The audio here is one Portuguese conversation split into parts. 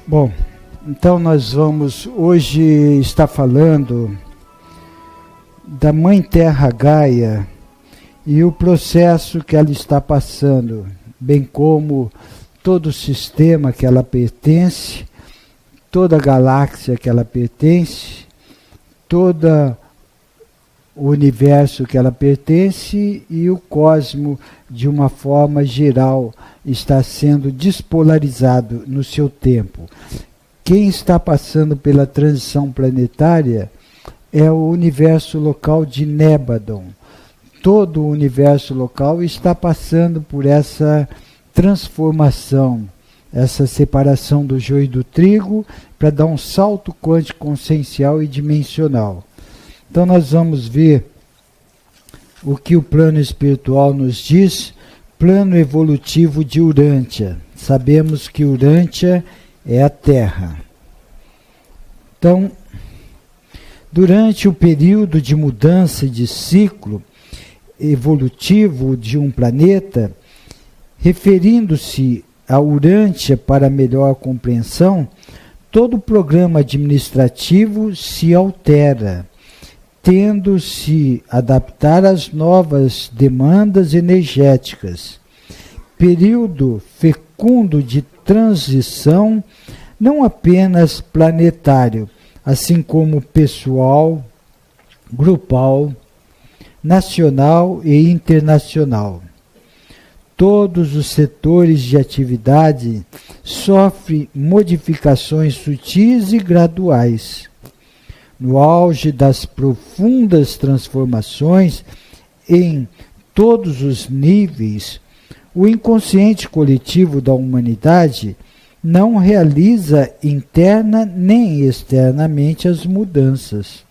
Bom, então nós vamos hoje estar falando da Mãe Terra Gaia e o processo que ela está passando, bem como todo o sistema que ela pertence, toda a galáxia que ela pertence, todo o universo que ela pertence e o cosmo, de uma forma geral, está sendo despolarizado no seu tempo. Quem está passando pela transição planetária é o universo local de Nébadon. Todo o universo local está passando por essa transformação, essa separação do joio e do trigo, para dar um salto quântico consciencial e dimensional. Então nós vamos ver o que o plano espiritual nos diz, plano evolutivo de Urântia. Sabemos que Urântia é a Terra. Então, durante o período de mudança de ciclo evolutivo de um planeta, referindo-se a Urântia para melhor compreensão, todo o programa administrativo se altera, tendo se adaptar às novas demandas energéticas. Período fecundo de transição, não apenas planetário, assim como pessoal, grupal, nacional e internacional. Todos os setores de atividade sofrem modificações sutis e graduais. No auge das profundas transformações em todos os níveis, o inconsciente coletivo da humanidade não realiza interna nem externamente as mudanças.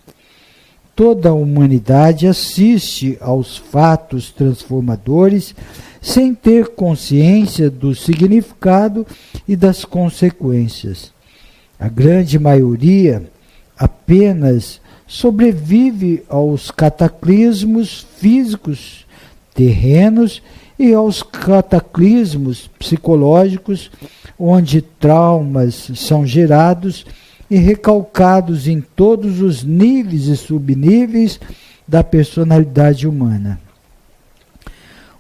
Toda a humanidade assiste aos fatos transformadores sem ter consciência do significado e das consequências. A grande maioria apenas sobrevive aos cataclismos físicos, terrenos e aos cataclismos psicológicos, onde traumas são gerados e recalcados em todos os níveis e subníveis da personalidade humana.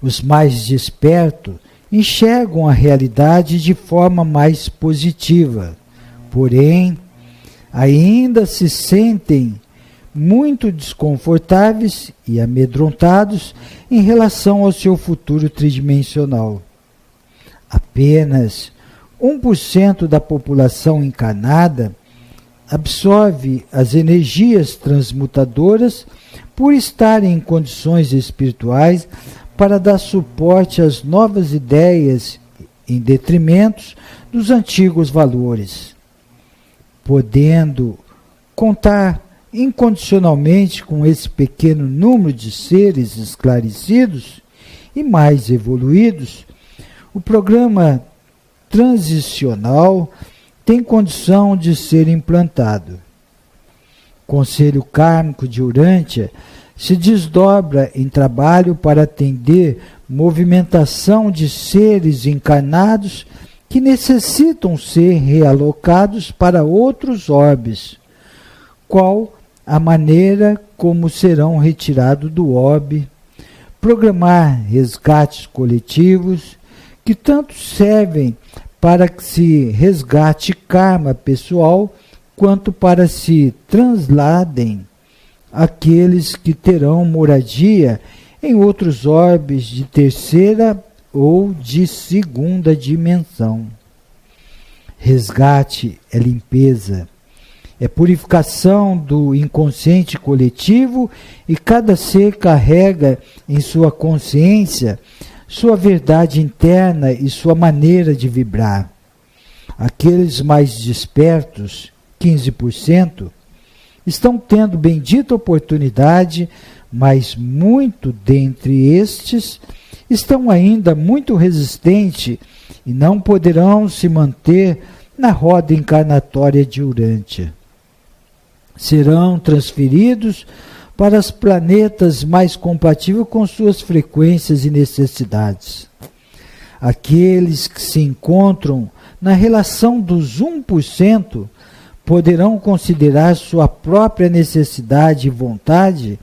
Os mais despertos enxergam a realidade de forma mais positiva, porém, ainda se sentem muito desconfortáveis e amedrontados em relação ao seu futuro tridimensional. Apenas 1% da população encarnada absorve as energias transmutadoras por estarem em condições espirituais para dar suporte às novas ideias em detrimento dos antigos valores. Podendo contar incondicionalmente com esse pequeno número de seres esclarecidos e mais evoluídos, o programa transicional tem condição de ser implantado. O Conselho Kármico de Urântia se desdobra em trabalho para atender movimentação de seres encarnados que necessitam ser realocados para outros orbes, qual a maneira como serão retirados do orbe, programar resgates coletivos que tanto servem para que se resgate karma pessoal, quanto para se trasladem aqueles que terão moradia em outros orbes de terceira ou de segunda dimensão. Resgate é limpeza, é purificação do inconsciente coletivo, e cada ser carrega em sua consciência sua verdade interna e sua maneira de vibrar. Aqueles mais despertos, 15%, estão tendo bendita oportunidade, mas muito dentre estes estão ainda muito resistentes e não poderão se manter na roda encarnatória de Urântia. Serão transferidos para os planetas mais compatíveis com suas frequências e necessidades. Aqueles que se encontram na relação dos 1%, poderão considerar sua própria necessidade e vontade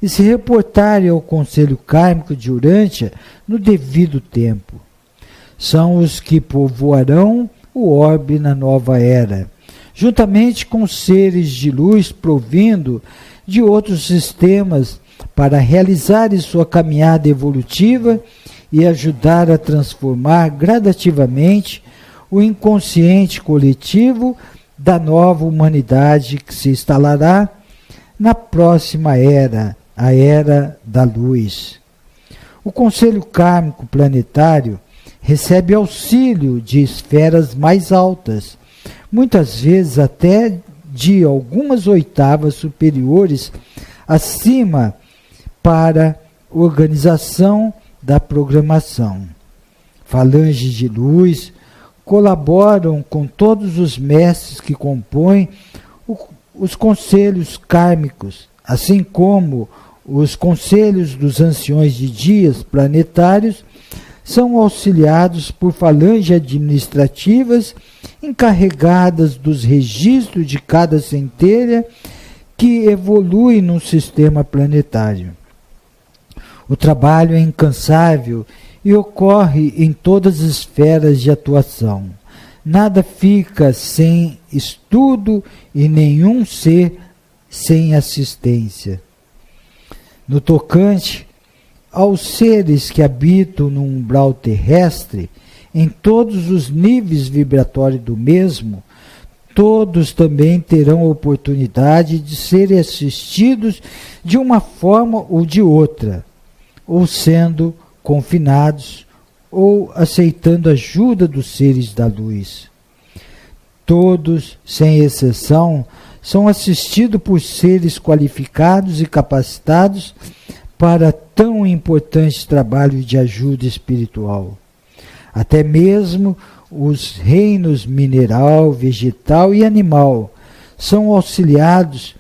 e se reportarem ao Conselho Kármico de Urântia no devido tempo. São os que povoarão o orbe na nova era, juntamente com seres de luz provindo de outros sistemas para realizarem sua caminhada evolutiva e ajudar a transformar gradativamente o inconsciente coletivo da nova humanidade que se instalará na próxima era, a Era da Luz. O Conselho Kármico Planetário recebe auxílio de esferas mais altas, muitas vezes até de algumas oitavas superiores acima para organização da programação. Falanges de luz colaboram com todos os mestres que compõem os conselhos kármicos, assim como os conselhos dos anciões de dias planetários são auxiliados por falanges administrativas encarregadas dos registros de cada centelha que evolui num sistema planetário. O trabalho é incansável e ocorre em todas as esferas de atuação. Nada fica sem estudo e nenhum ser sem assistência. No tocante aos seres que habitam no umbral terrestre, em todos os níveis vibratórios do mesmo, todos também terão a oportunidade de serem assistidos de uma forma ou de outra, ou sendo confinados, ou aceitando ajuda dos seres da luz. Todos, sem exceção, são assistidos por seres qualificados e capacitados para tão importante trabalho de ajuda espiritual. Até mesmo os reinos mineral, vegetal e animal são auxiliados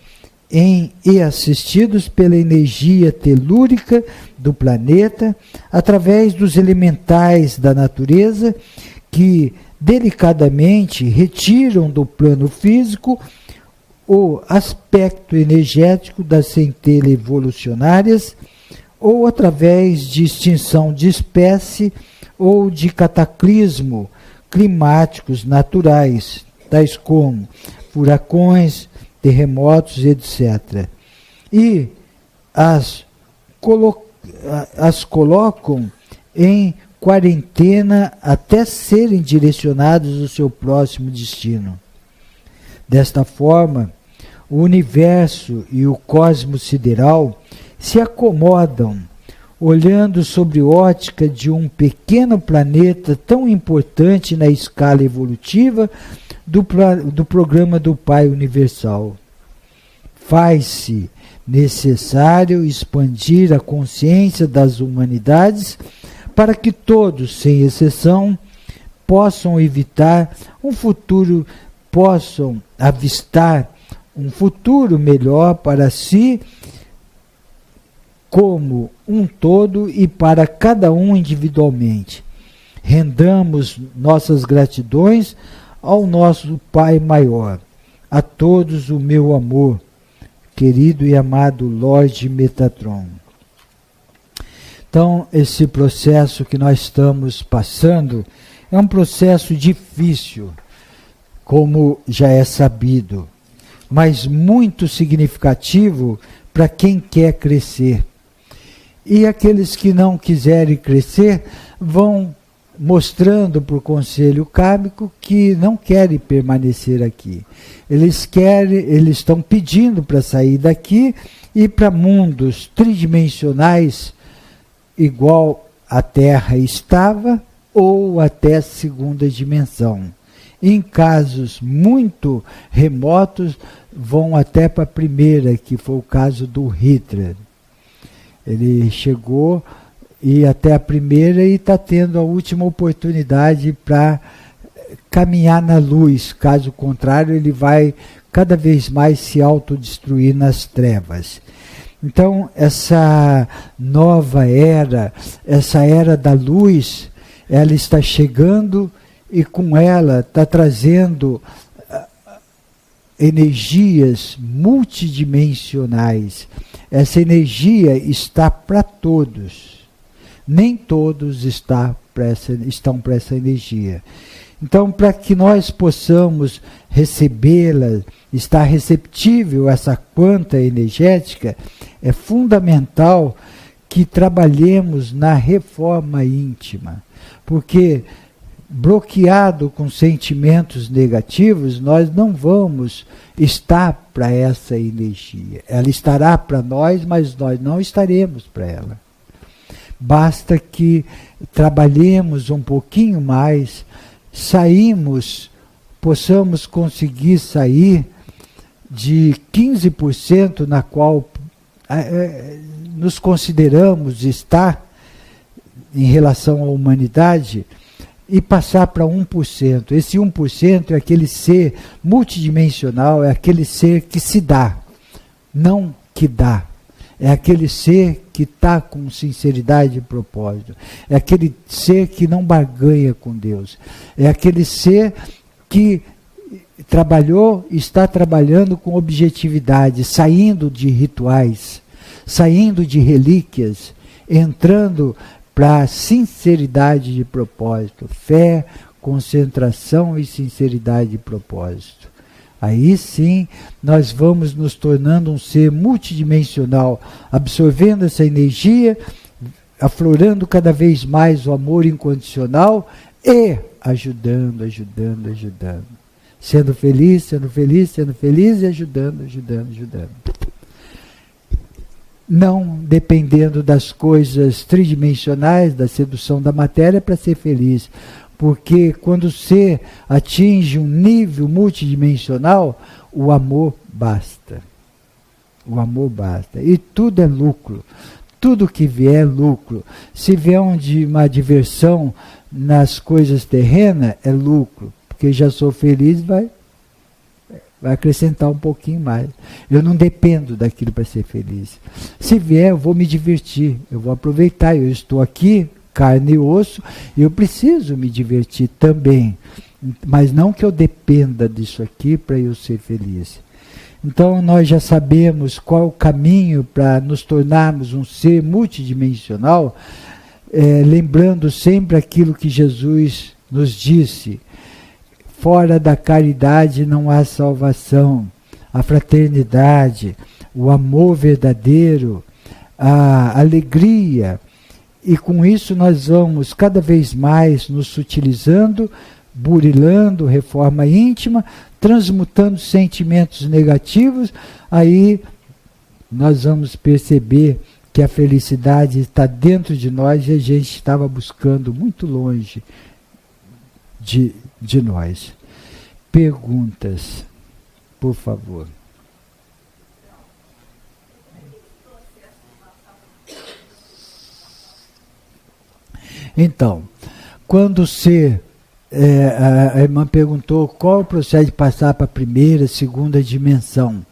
e assistidos pela energia telúrica do planeta através dos elementais da natureza que delicadamente retiram do plano físico o aspecto energético das centelhas evolucionárias ou através de extinção de espécie ou de cataclismo climáticos naturais, tais como furacões, terremotos, etc. E as colocam em quarentena até serem direcionados ao seu próximo destino. Desta forma, o universo e o cosmos sideral se acomodam, olhando sobre ótica de um pequeno planeta tão importante na escala evolutiva do programa do Pai Universal. Faz-se necessário expandir a consciência das humanidades para que todos, sem exceção, possam avistar um futuro melhor para si como um todo e para cada um individualmente. Rendamos nossas gratidões ao nosso Pai Maior. A todos o meu amor, querido e amado Lorde Metatron. Então, esse processo que nós estamos passando é um processo difícil, como já é sabido, mas muito significativo para quem quer crescer. E aqueles que não quiserem crescer vão mostrando para o Conselho Kármico que não querem permanecer aqui. Eles estão pedindo para sair daqui e para mundos tridimensionais igual a Terra estava ou até segunda dimensão. Em casos muito remotos, vão até para a primeira, que foi o caso do Hitler. Ele chegou e até a primeira e está tendo a última oportunidade para caminhar na luz. Caso contrário, ele vai cada vez mais se autodestruir nas trevas. Então, essa nova era, essa era da luz, ela está chegando e com ela está trazendo energias multidimensionais. Essa energia está para todos. Nem todos estão para essa energia. Então, para que nós possamos recebê-la, estar receptível a essa quanta energética, é fundamental que trabalhemos na reforma íntima. Porque, bloqueado com sentimentos negativos, nós não vamos estar para essa energia. Ela estará para nós, mas nós não estaremos para ela. Basta que trabalhemos um pouquinho mais, possamos conseguir sair de 15% na qual nos consideramos estar em relação à humanidade e passar para 1%. Esse 1% é aquele ser multidimensional, é aquele ser que se dá, não que dá. É aquele ser que está com sinceridade e propósito. É aquele ser que não barganha com Deus. É aquele ser que está trabalhando com objetividade, saindo de rituais, saindo de relíquias, entrando para a sinceridade de propósito. Fé, concentração e sinceridade de propósito. Aí sim, nós vamos nos tornando um ser multidimensional, absorvendo essa energia, aflorando cada vez mais o amor incondicional e ajudando. Sendo feliz e ajudando. Não dependendo das coisas tridimensionais, da sedução da matéria para ser feliz. Porque quando o ser atinge um nível multidimensional, o amor basta. O amor basta. E tudo é lucro. Tudo que vier é lucro. Se vier uma diversão nas coisas terrenas, é lucro. Porque já sou feliz, vai acrescentar um pouquinho mais. Eu não dependo daquilo para ser feliz. Se vier, eu vou me divertir. Eu vou aproveitar. Eu estou aqui, carne e osso, e eu preciso me divertir também. Mas não que eu dependa disso aqui para eu ser feliz. Então nós já sabemos qual o caminho para nos tornarmos um ser multidimensional, lembrando sempre aquilo que Jesus nos disse: fora da caridade não há salvação. A fraternidade, o amor verdadeiro, a alegria. E com isso nós vamos cada vez mais nos sutilizando, burilando, reforma íntima, transmutando sentimentos negativos. Aí nós vamos perceber que a felicidade está dentro de nós e a gente estava buscando muito longe de nós. Perguntas, por favor. Então, quando o ser, a irmã perguntou qual o processo de passar para a primeira, segunda dimensão.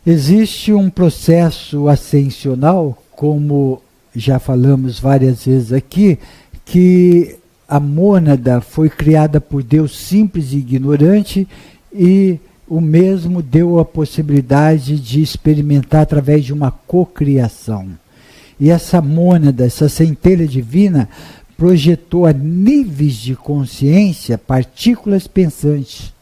Existe um processo ascensional, como já falamos várias vezes aqui, que a mônada foi criada por Deus simples e ignorante, e o mesmo deu a possibilidade de experimentar através de uma cocriação. E essa mônada, essa centelha divina, projetou a níveis de consciência partículas pensantes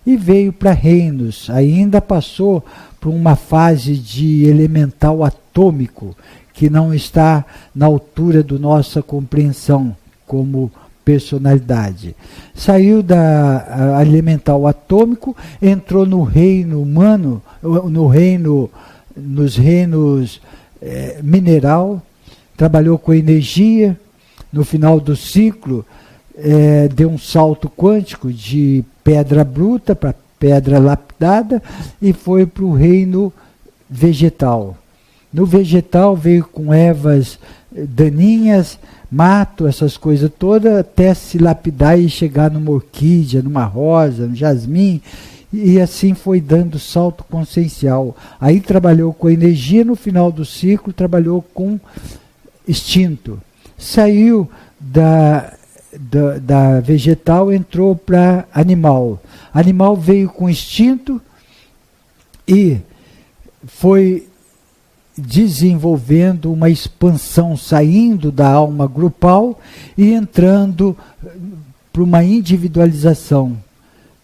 e veio para reinos. Ainda passou por uma fase de elemental atômico que não está na altura da nossa compreensão como personalidade. Saiu da elemental atômico, entrou no reino humano, nos reinos mineral, trabalhou com energia. No final do ciclo, deu um salto quântico de pedra bruta para pedra lapidada e foi para o reino vegetal. No vegetal veio com ervas daninhas, mato, essas coisas todas, até se lapidar e chegar numa orquídea, numa rosa, no jasmim, e assim foi dando salto consciencial. Aí trabalhou com energia, no final do ciclo trabalhou com instinto. Saiu da vegetal entrou para animal. Animal veio com instinto e foi desenvolvendo uma expansão, saindo da alma grupal e entrando para uma individualização.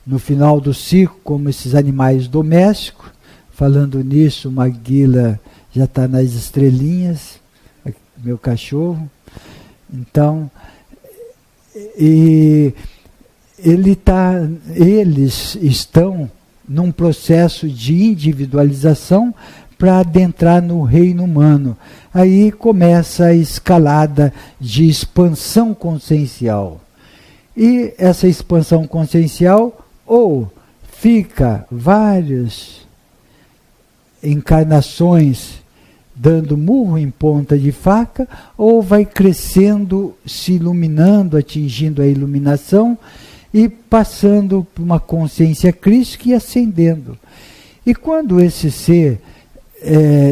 No final do ciclo, como esses animais domésticos, falando nisso, o Maguila já está nas estrelinhas, meu cachorro. Então, eles estão num processo de individualização para adentrar no reino humano. Aí começa a escalada de expansão consciencial. E essa expansão consciencial ou fica várias encarnações dando murro em ponta de faca, ou vai crescendo, se iluminando, atingindo a iluminação e passando por uma consciência crística e ascendendo. E quando esse ser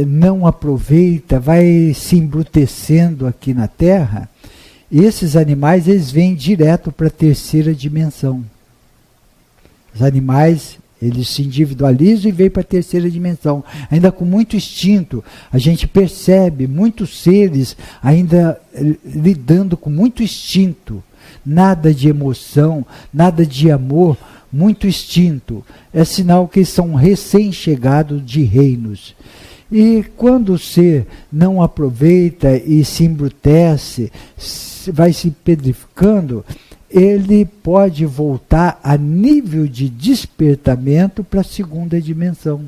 não aproveita, vai se embrutecendo aqui na Terra, esses animais eles vêm direto para a terceira dimensão. Os animais, eles se individualizam e vêm para a terceira dimensão, ainda com muito instinto. A gente percebe muitos seres ainda lidando com muito instinto, nada de emoção, nada de amor, muito instinto. É sinal que eles são recém-chegados de reinos. E quando o ser não aproveita e se embrutece, vai se pedrificando, ele pode voltar a nível de despertamento para a segunda dimensão.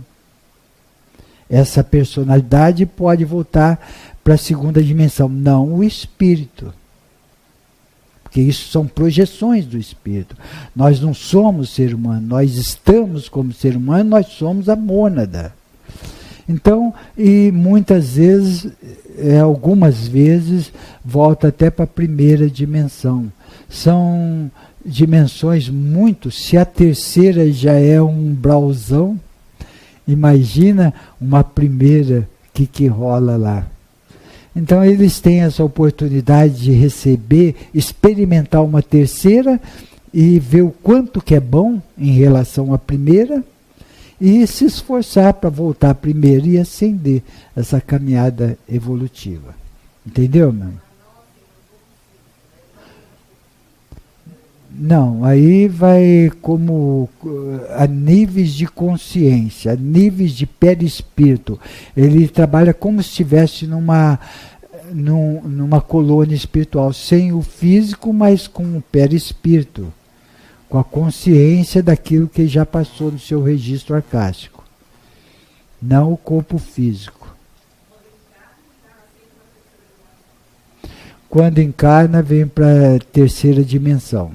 Essa personalidade pode voltar para a segunda dimensão, não o espírito. Porque isso são projeções do espírito. Nós não somos ser humano, nós estamos como ser humano, nós somos a mônada. Então, e muitas vezes, algumas vezes, volta até para a primeira dimensão. São dimensões muito, se a terceira já é um umbralzão, imagina uma primeira que rola lá. Então eles têm essa oportunidade de receber, experimentar uma terceira e ver o quanto que é bom em relação à primeira e se esforçar para voltar à primeira e ascender essa caminhada evolutiva. Entendeu, meu? Não, aí vai como a níveis de consciência, a níveis de perispírito. Ele trabalha como se estivesse numa colônia espiritual, sem o físico, mas com o perispírito, com a consciência daquilo que já passou no seu registro arcástico, não o corpo físico. Quando encarna, vem para a terceira dimensão.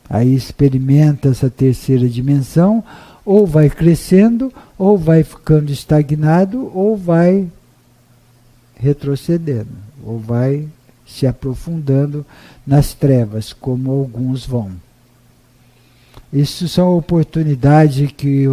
Aí experimenta essa terceira dimensão, ou vai crescendo, ou vai ficando estagnado, ou vai retrocedendo, ou vai se aprofundando nas trevas, como alguns vão. Isso são oportunidades que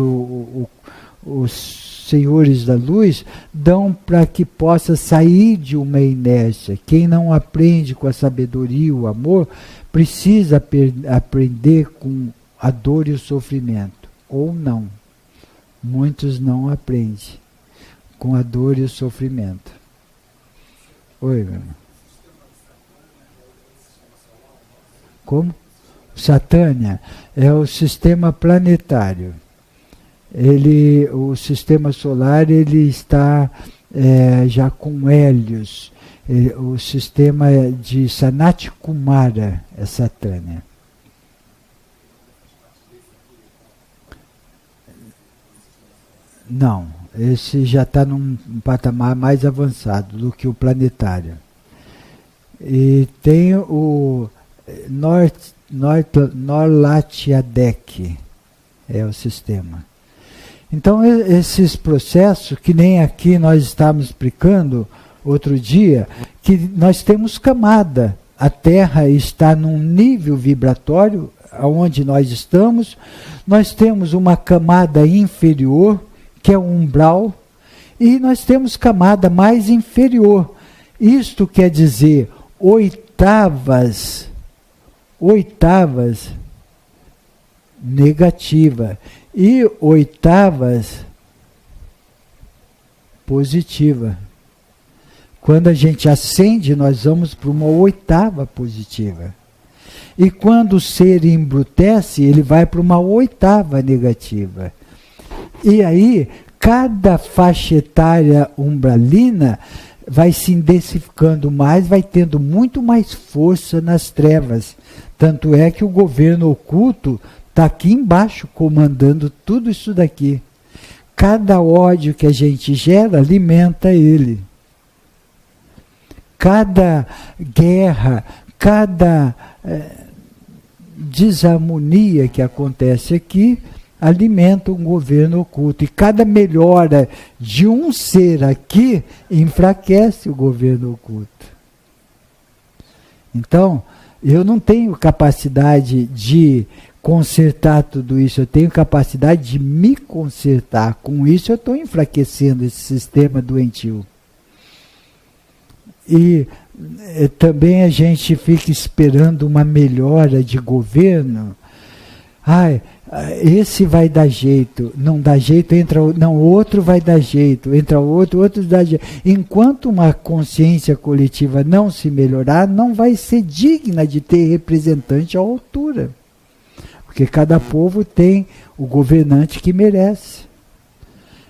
os senhores da luz dão para que possa sair de uma inércia. Quem não aprende com a sabedoria e o amor, precisa aprender com a dor e o sofrimento, ou não. Muitos não aprendem com a dor e o sofrimento. Oi, meu irmão. Como? Satânia é o sistema planetário. O sistema solar ele está já com Hélios. O sistema de Sanat Kumara é Satânia. Não, esse já está num patamar mais avançado do que o planetário. E tem o Norlatiadec, é o sistema. Então esses processos, que nem aqui nós estávamos explicando outro dia, que nós temos camada. A Terra está num nível vibratório, onde nós estamos. Nós temos uma camada inferior, que é o umbral, e nós temos camada mais inferior. Isto quer dizer oitavas oitavas negativa e oitavas positiva. Quando a gente acende, nós vamos para uma oitava positiva. E quando o ser embrutece, ele vai para uma oitava negativa. E aí, cada faixa etária umbralina vai se intensificando mais, vai tendo muito mais força nas trevas. Tanto é que o governo oculto está aqui embaixo comandando tudo isso daqui. Cada ódio que a gente gera alimenta ele. Cada guerra, cada desarmonia que acontece aqui alimenta um governo oculto. E cada melhora de um ser aqui enfraquece o governo oculto. Então, eu não tenho capacidade de consertar tudo isso, eu tenho capacidade de me consertar. Com isso eu estou enfraquecendo esse sistema doentio. E também a gente fica esperando uma melhora de governo. Esse vai dar jeito, não dá jeito, entra não, outro vai dar jeito, entra outro dá jeito. Enquanto uma consciência coletiva não se melhorar, não vai ser digna de ter representante à altura. Porque cada povo tem o governante que merece.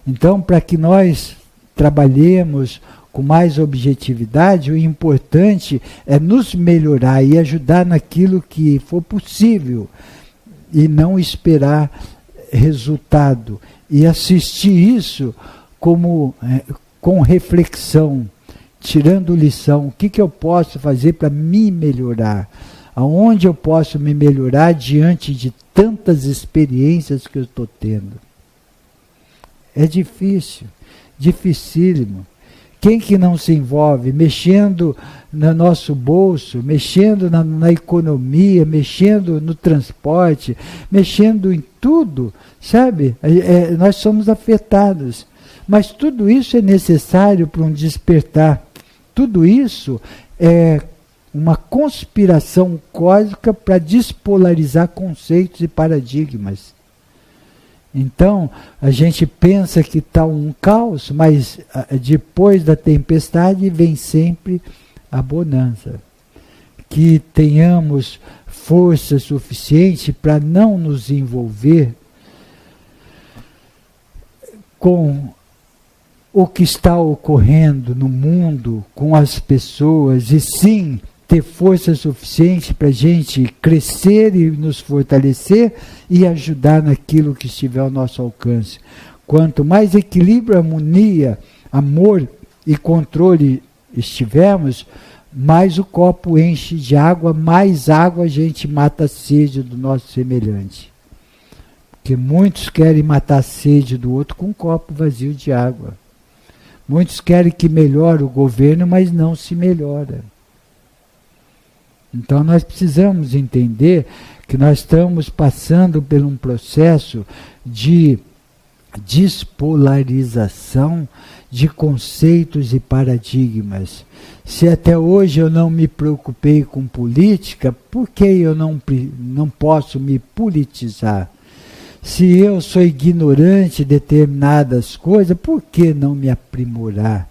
Então, para que nós trabalhemos com mais objetividade, o importante é nos melhorar e ajudar naquilo que for possível e não esperar resultado e assistir isso como com reflexão, tirando lição. O que eu posso fazer para me melhorar? Aonde eu posso me melhorar diante de tantas experiências que eu estou tendo? É difícil, dificílimo. Quem que não se envolve mexendo no nosso bolso, mexendo na economia, mexendo no transporte, mexendo em tudo, sabe? Nós somos afetados. Mas tudo isso é necessário para um despertar. Tudo isso é uma conspiração cósmica para despolarizar conceitos e paradigmas. Então, a gente pensa que está um caos, mas depois da tempestade vem sempre a bonança. Que tenhamos força suficiente para não nos envolver com o que está ocorrendo no mundo, com as pessoas, e sim ter força suficiente para a gente crescer e nos fortalecer e ajudar naquilo que estiver ao nosso alcance. Quanto mais equilíbrio, harmonia, amor e controle estivermos, mais o copo enche de água, mais água a gente mata a sede do nosso semelhante. Porque muitos querem matar a sede do outro com um copo vazio de água. Muitos querem que melhore o governo, mas não se melhora. Então nós precisamos entender que nós estamos passando por um processo de despolarização de conceitos e paradigmas. Se até hoje eu não me preocupei com política, por que eu não posso me politizar? Se eu sou ignorante de determinadas coisas, por que não me aprimorar?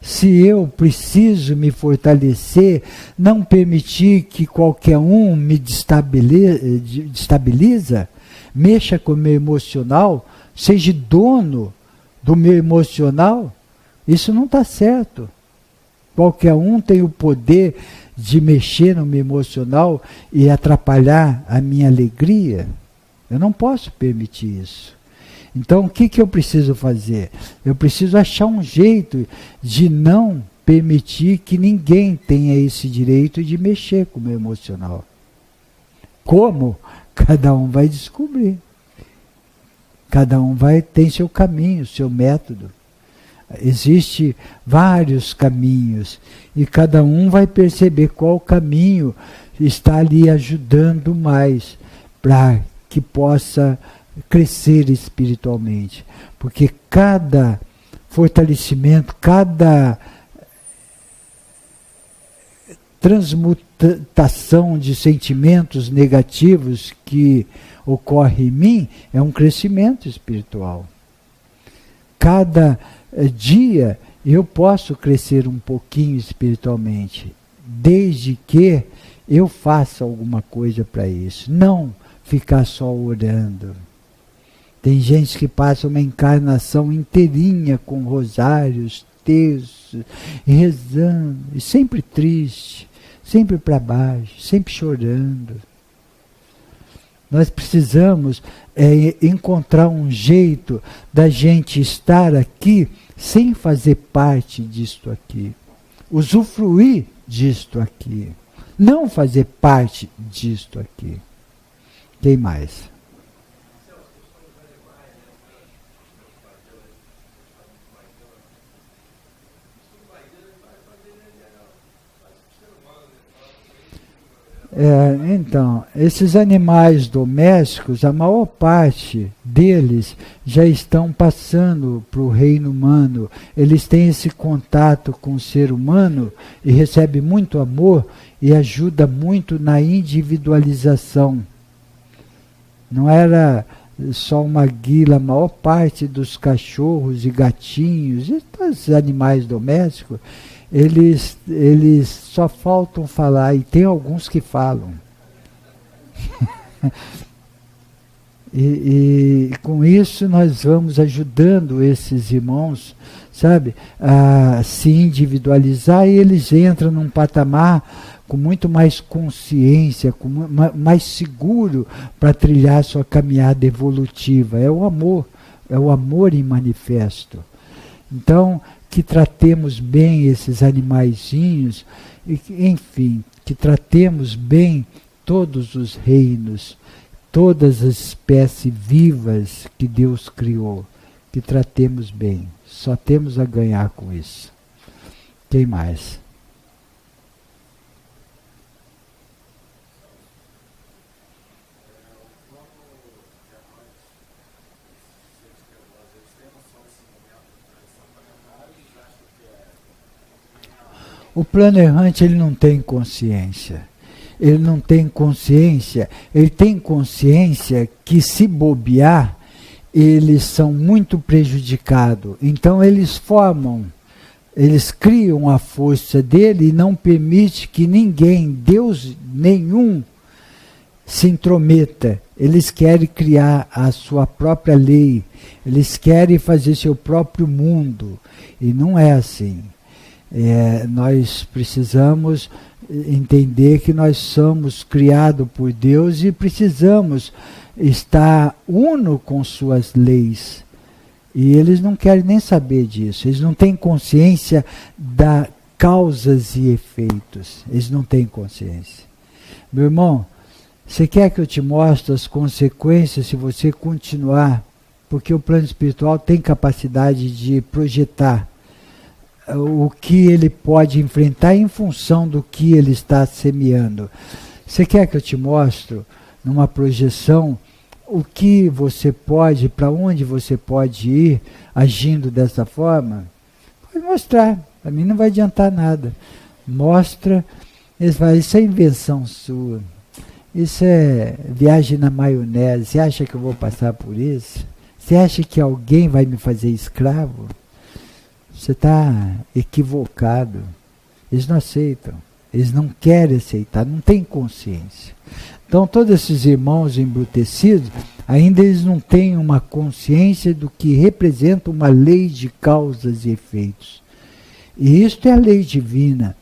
Se eu preciso me fortalecer, não permitir que qualquer um me destabiliza, mexa com o meu emocional, seja dono do meu emocional, isso não está certo. Qualquer um tem o poder de mexer no meu emocional e atrapalhar a minha alegria. Eu não posso permitir isso. Então, o que eu preciso fazer? Eu preciso achar um jeito de não permitir que ninguém tenha esse direito de mexer com o meu emocional. Como? Cada um vai descobrir. Cada um tem seu caminho, seu método. Existem vários caminhos e cada um vai perceber qual caminho está ali ajudando mais para que possa crescer espiritualmente, porque cada fortalecimento, cada transmutação de sentimentos negativos que ocorre em mim é um crescimento espiritual. Cada dia eu posso crescer um pouquinho espiritualmente, desde que eu faça alguma coisa para isso. Não ficar só orando. Tem gente que passa uma encarnação inteirinha com rosários, terços, rezando, e sempre triste, sempre para baixo, sempre chorando. Nós precisamos encontrar um jeito da gente estar aqui sem fazer parte disto aqui. Usufruir disto aqui. Não fazer parte disto aqui. Quem mais? Então, esses animais domésticos, a maior parte deles já estão passando para o reino humano. Eles têm esse contato com o ser humano e recebem muito amor e ajuda muito na individualização. Não era só uma guila, a maior parte dos cachorros e gatinhos e todos os animais domésticos, eles só faltam falar, e tem alguns que falam. e com isso nós vamos ajudando esses irmãos, sabe, a se individualizar, e eles entram num patamar com muito mais consciência, mais seguro para trilhar sua caminhada evolutiva. É o amor em manifesto. Então, que tratemos bem esses animaizinhos, enfim, que tratemos bem todos os reinos, todas as espécies vivas que Deus criou, que tratemos bem. Só temos a ganhar com isso. Quem mais? O plano errante, ele não tem consciência. Ele não tem consciência. Ele tem consciência que, se bobear, eles são muito prejudicados. Então eles criam a força dele e não permite que ninguém, Deus nenhum, se intrometa. Eles querem criar a sua própria lei. Eles querem fazer seu próprio mundo. E não é assim. Nós precisamos entender que nós somos criados por Deus e precisamos estar uno com suas leis. E eles não querem nem saber disso. Eles não têm consciência das causas e efeitos. Eles não têm consciência. Meu irmão, você quer que eu te mostre as consequências se você continuar? Porque o plano espiritual tem capacidade de projetar o que ele pode enfrentar em função do que ele está semeando. Você quer que eu te mostre, numa projeção, o que você pode, para onde você pode ir agindo dessa forma? Pode mostrar, para mim não vai adiantar nada. Mostra, eles falam, isso é invenção sua, isso é viagem na maionese, você acha que eu vou passar por isso? Você acha que alguém vai me fazer escravo? Você está equivocado. Eles não aceitam. Eles não querem aceitar, não têm consciência. Então, todos esses irmãos embrutecidos, ainda eles não têm uma consciência do que representa uma lei de causas e efeitos. E isto é a lei divina.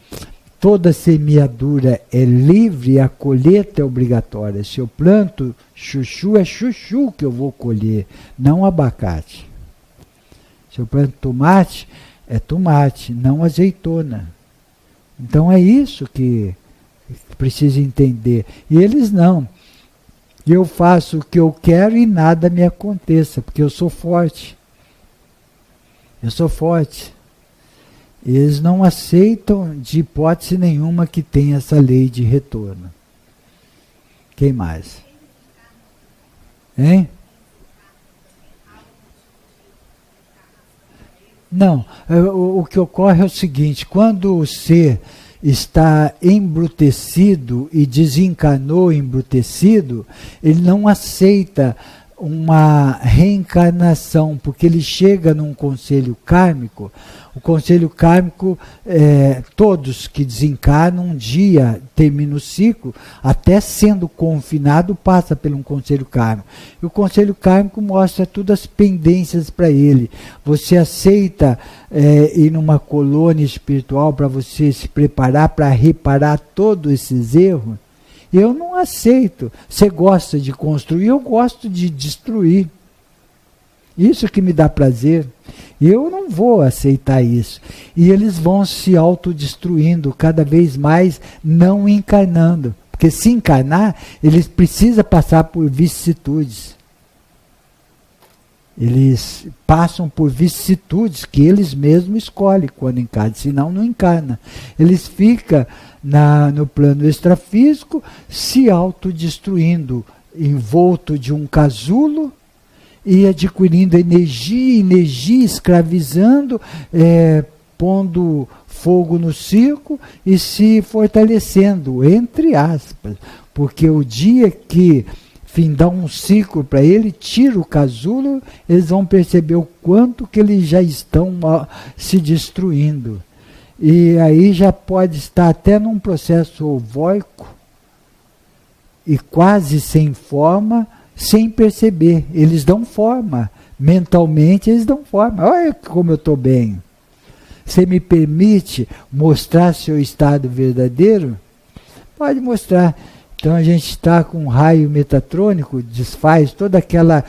Toda semeadura é livre e a colheita é obrigatória. Se eu planto chuchu, é chuchu que eu vou colher, não abacate. Se eu planto tomate, é tomate, não azeitona. Então é isso que precisa entender. E eles não. Eu faço o que eu quero e nada me aconteça, porque eu sou forte. Eu sou forte. Eles não aceitam de hipótese nenhuma que tenha essa lei de retorno. Quem mais? Hein? Não, o que ocorre é o seguinte, quando o ser está embrutecido e desencarnou embrutecido, ele não aceita uma reencarnação, porque ele chega num conselho kármico. O conselho kármico, todos que desencarnam um dia, termina o ciclo, até sendo confinado, passa por um conselho kármico. E o conselho kármico mostra todas as pendências para ele. Você aceita ir numa colônia espiritual para você se preparar para reparar todos esses erros? Eu não aceito. Você gosta de construir, eu gosto de destruir. Isso que me dá prazer. Eu não vou aceitar isso. E eles vão se autodestruindo cada vez mais, não encarnando. Porque se encarnar, eles precisam passar por vicissitudes. Eles passam por vicissitudes que eles mesmos escolhem quando encarnam, senão não encarna. Eles ficam no plano extrafísico se autodestruindo, envolto de um casulo e adquirindo energia, escravizando, pondo fogo no circo e se fortalecendo, entre aspas. Porque o dia que findar um ciclo para ele, tira o casulo, eles vão perceber o quanto que eles já estão se destruindo. E aí já pode estar até num processo ovoico e quase sem forma, sem perceber. Eles dão forma, mentalmente eles dão forma. Olha como eu estou bem. Você me permite mostrar seu estado verdadeiro? Pode mostrar. Então a gente está com um raio metatrônico, desfaz toda aquela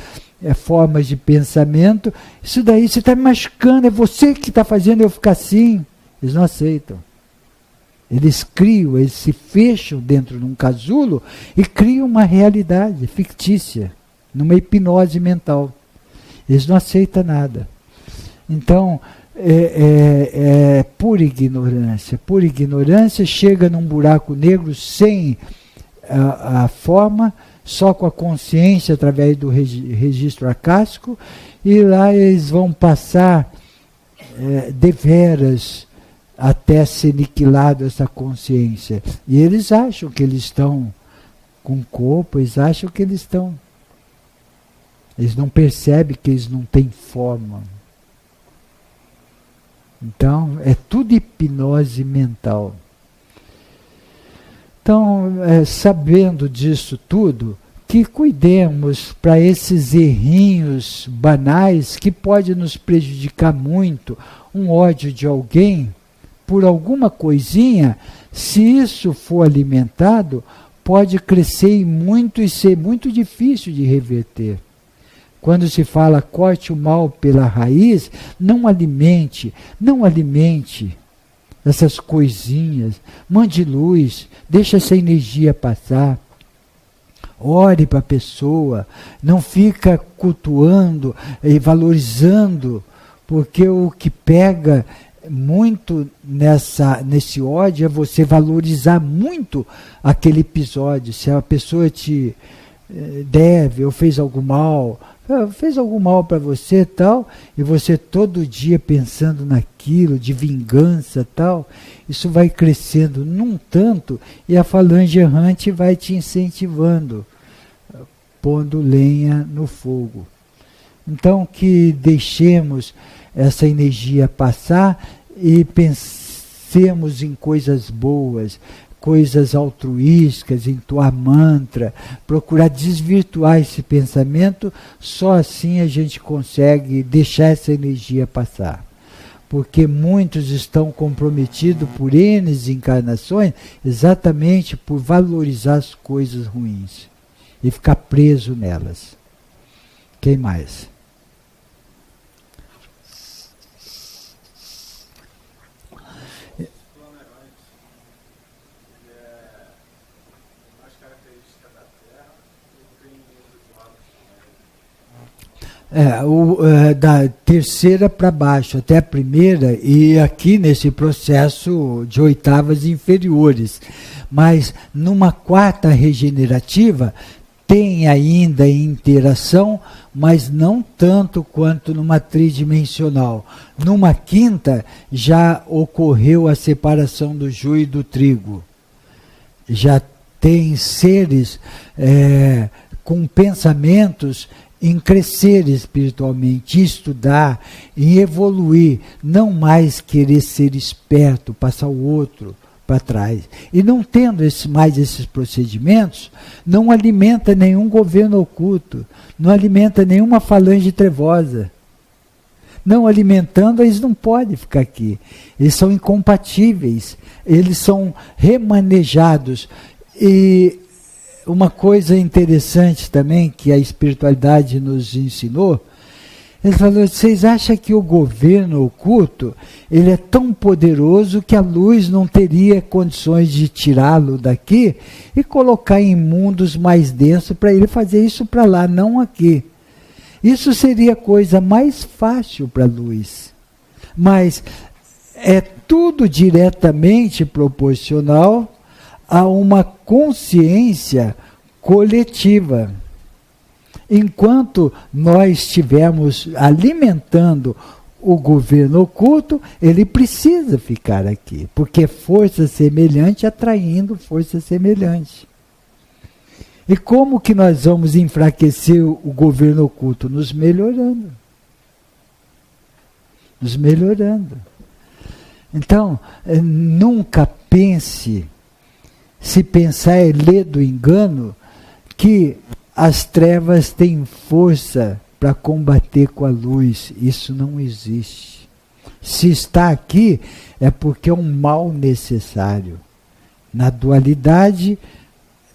forma de pensamento. Isso daí você está me machucando, é você que está fazendo eu ficar assim. Eles não aceitam. Eles criam, eles se fecham dentro de um casulo e criam uma realidade fictícia, numa hipnose mental. Eles não aceitam nada. Então, pura ignorância. Pura ignorância, chega num buraco negro sem a forma, só com a consciência através do registro acástico, e lá eles vão passar deveras até ser aniquilado essa consciência. E eles acham que eles estão com corpo, eles acham que eles estão. Eles não percebem que eles não têm forma. Então, é tudo hipnose mental. Então, sabendo disso tudo, que cuidemos para esses errinhos banais que pode nos prejudicar muito, um ódio de alguém, por alguma coisinha, se isso for alimentado, pode crescer muito e ser muito difícil de reverter. Quando se fala corte o mal pela raiz, não alimente essas coisinhas, mande luz, deixa essa energia passar. Ore para a pessoa, não fica cultuando e valorizando, porque o que pega muito nesse ódio é você valorizar muito aquele episódio. Se a pessoa te deve ou fez algo mal para você e tal, e você todo dia pensando naquilo, de vingança tal, isso vai crescendo num tanto e a falange errante vai te incentivando, pondo lenha no fogo. Então que deixemos essa energia passar e pensemos em coisas boas, coisas altruísticas, entoar mantra, procurar desvirtuar esse pensamento, só assim a gente consegue deixar essa energia passar. Porque muitos estão comprometidos por N encarnações exatamente por valorizar as coisas ruins e ficar preso nelas. Quem mais? Da terceira para baixo, até a primeira, e aqui nesse processo de oitavas inferiores. Mas numa quarta regenerativa, tem ainda interação, mas não tanto quanto numa tridimensional. Numa quinta, já ocorreu a separação do joio e do trigo. Já tem seres com pensamentos em crescer espiritualmente, em estudar, em evoluir, não mais querer ser esperto, passar o outro para trás. E não tendo mais esses procedimentos, não alimenta nenhum governo oculto, não alimenta nenhuma falange trevosa. Não alimentando, eles não podem ficar aqui. Eles são incompatíveis, eles são remanejados. E uma coisa interessante também que a espiritualidade nos ensinou, ele falou: vocês acham que o governo oculto ele é tão poderoso que a luz não teria condições de tirá-lo daqui e colocar em mundos mais densos para ele fazer isso para lá, não aqui? Isso seria a coisa mais fácil para a luz. Mas é tudo diretamente proporcional a uma consciência coletiva. Enquanto nós estivermos alimentando o governo oculto, ele precisa ficar aqui, porque é força semelhante atraindo força semelhante. E como que nós vamos enfraquecer o governo oculto? Nos melhorando. Nos melhorando. Então, nunca pense, se pensar é ler do engano, que as trevas têm força para combater com a luz. Isso não existe. Se está aqui, é porque é um mal necessário. Na dualidade,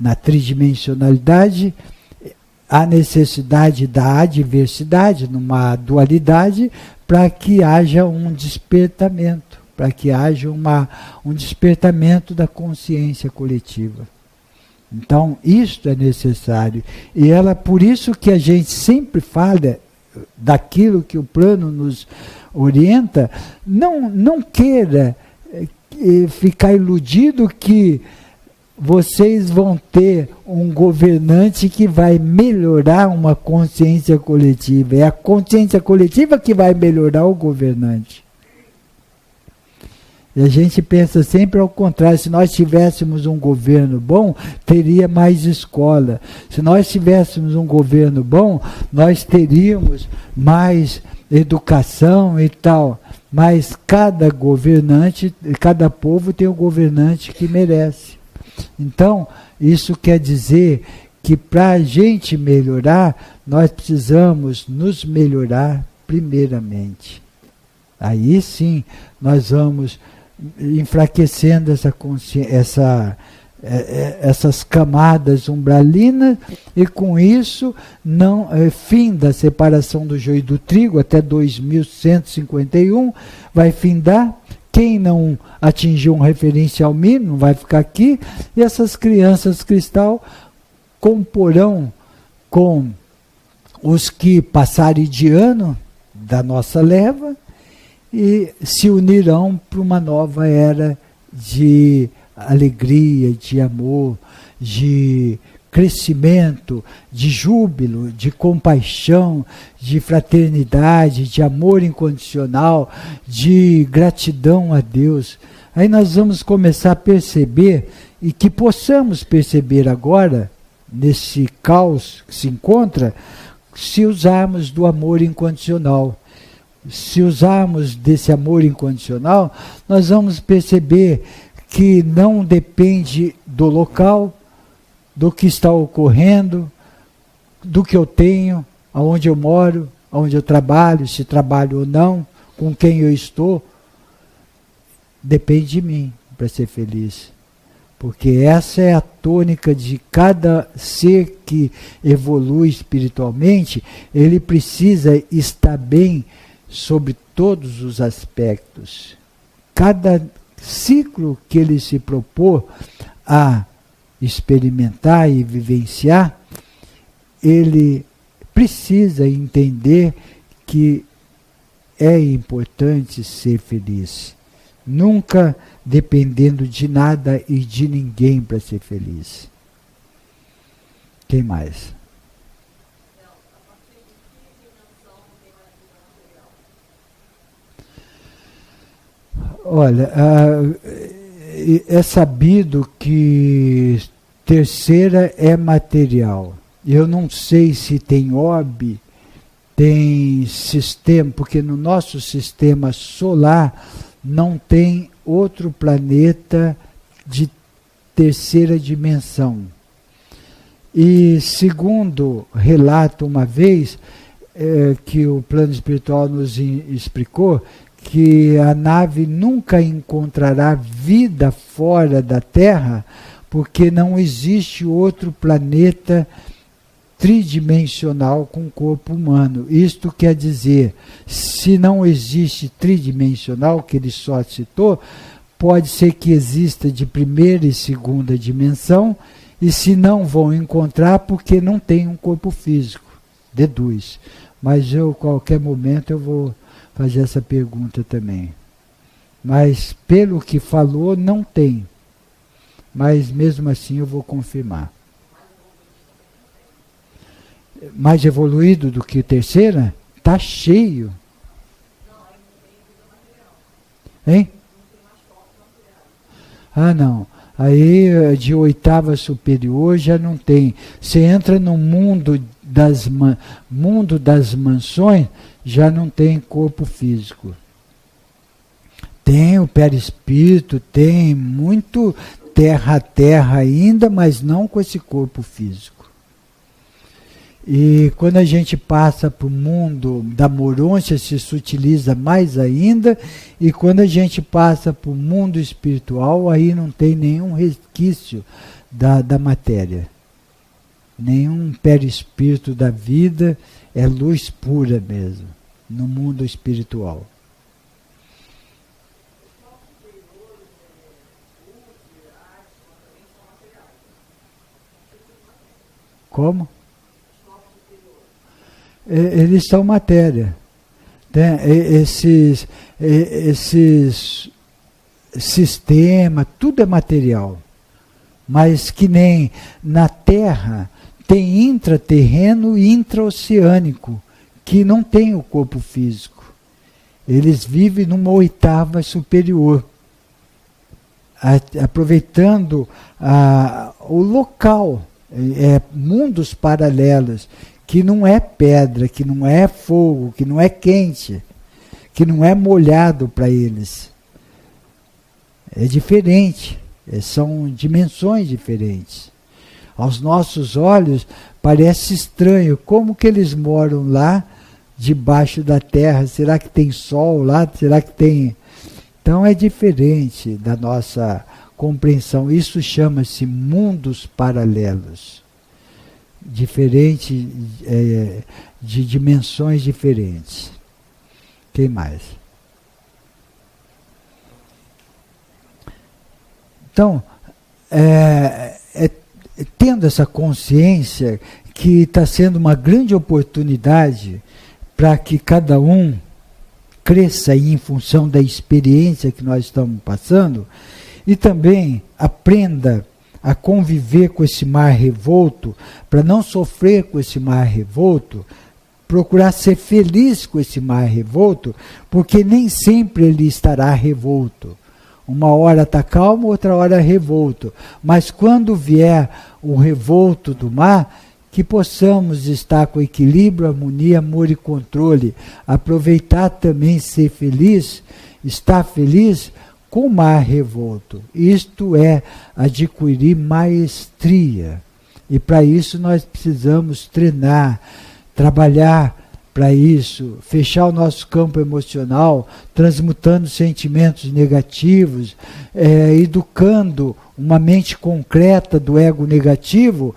na tridimensionalidade, há necessidade da adversidade, numa dualidade, para que haja um despertamento, para que haja um despertamento da consciência coletiva. Então, isto é necessário. E por isso que a gente sempre fala daquilo que o plano nos orienta, não queira ficar iludido que vocês vão ter um governante que vai melhorar uma consciência coletiva. É a consciência coletiva que vai melhorar o governante. E a gente pensa sempre ao contrário: se nós tivéssemos um governo bom, teria mais escola. Se nós tivéssemos um governo bom, nós teríamos mais educação e tal. Mas cada governante, cada povo tem o governante que merece. Então, isso quer dizer que para a gente melhorar, nós precisamos nos melhorar primeiramente. Aí sim, nós vamos enfraquecendo essas camadas umbralinas, e com isso fim da separação do joio e do trigo até 2151 vai findar. Quem não atingiu um referencial mínimo vai ficar aqui, e essas crianças cristal comporão com os que passarem de ano da nossa leva e se unirão para uma nova era de alegria, de amor, de crescimento, de júbilo, de compaixão, de fraternidade, de amor incondicional, de gratidão a Deus. Aí nós vamos começar a perceber, e que possamos perceber agora, nesse caos que se encontra, se usarmos do amor incondicional. Se usarmos desse amor incondicional, nós vamos perceber que não depende do local, do que está ocorrendo, do que eu tenho, aonde eu moro, aonde eu trabalho, se trabalho ou não, com quem eu estou. Depende de mim para ser feliz. Porque essa é a tônica de cada ser que evolui espiritualmente. Ele precisa estar bem sobre todos os aspectos. Cada ciclo que ele se propor a experimentar e vivenciar, ele precisa entender que é importante ser feliz. Nunca dependendo de nada e de ninguém para ser feliz. Quem mais? Olha, é sabido que terceira é material. Eu não sei se tem orbe, tem sistema, porque no nosso sistema solar não tem outro planeta de terceira dimensão. E segundo relato uma vez, que o plano espiritual nos explicou, que a nave nunca encontrará vida fora da Terra, porque não existe outro planeta tridimensional com corpo humano. Isto quer dizer, se não existe tridimensional, que ele só citou, pode ser que exista de primeira e segunda dimensão, e se não vão encontrar, porque não tem um corpo físico. Deduz. Mas eu, qualquer momento, eu vou fazer essa pergunta também. Mas, pelo que falou, não tem. Mas, mesmo assim, eu vou confirmar. Mais evoluído do que terceira? Está cheio. Hein? Ah, não. Aí, de oitava superior, já não tem. Você entra no mundo das mansões, já não tem corpo físico. Tem o perispírito, tem muito terra ainda, mas não com esse corpo físico. E quando a gente passa para o mundo da morôncia, se utiliza mais ainda, e quando a gente passa para o mundo espiritual, aí não tem nenhum resquício da matéria. Nenhum perispírito da vida, é luz pura mesmo, no mundo espiritual. Como? Eles são matéria. Né? Esses sistemas, tudo é material. Mas que nem na Terra tem intraterreno e intraoceânico, que não tem o corpo físico. Eles vivem numa oitava superior, aproveitando o local, mundos paralelos, que não é pedra, que não é fogo, que não é quente, que não é molhado para eles. É diferente, são dimensões diferentes. Aos nossos olhos parece estranho, como que eles moram lá debaixo da terra? Será que tem sol lá? Será que tem... Então é diferente da nossa compreensão. Isso chama-se mundos paralelos. Diferente, de dimensões diferentes. Quem mais? Então, tendo essa consciência que está sendo uma grande oportunidade para que cada um cresça aí em função da experiência que nós estamos passando, e também aprenda a conviver com esse mar revolto, para não sofrer com esse mar revolto, procurar ser feliz com esse mar revolto, porque nem sempre ele estará revolto. Uma hora está calmo, outra hora revolto. Mas quando vier o revolto do mar, que possamos estar com equilíbrio, harmonia, amor e controle. Aproveitar também ser feliz, estar feliz com o mar revolto. Isto é adquirir maestria. E para isso nós precisamos treinar, trabalhar para isso, fechar o nosso campo emocional, transmutando sentimentos negativos, educando uma mente concreta do ego negativo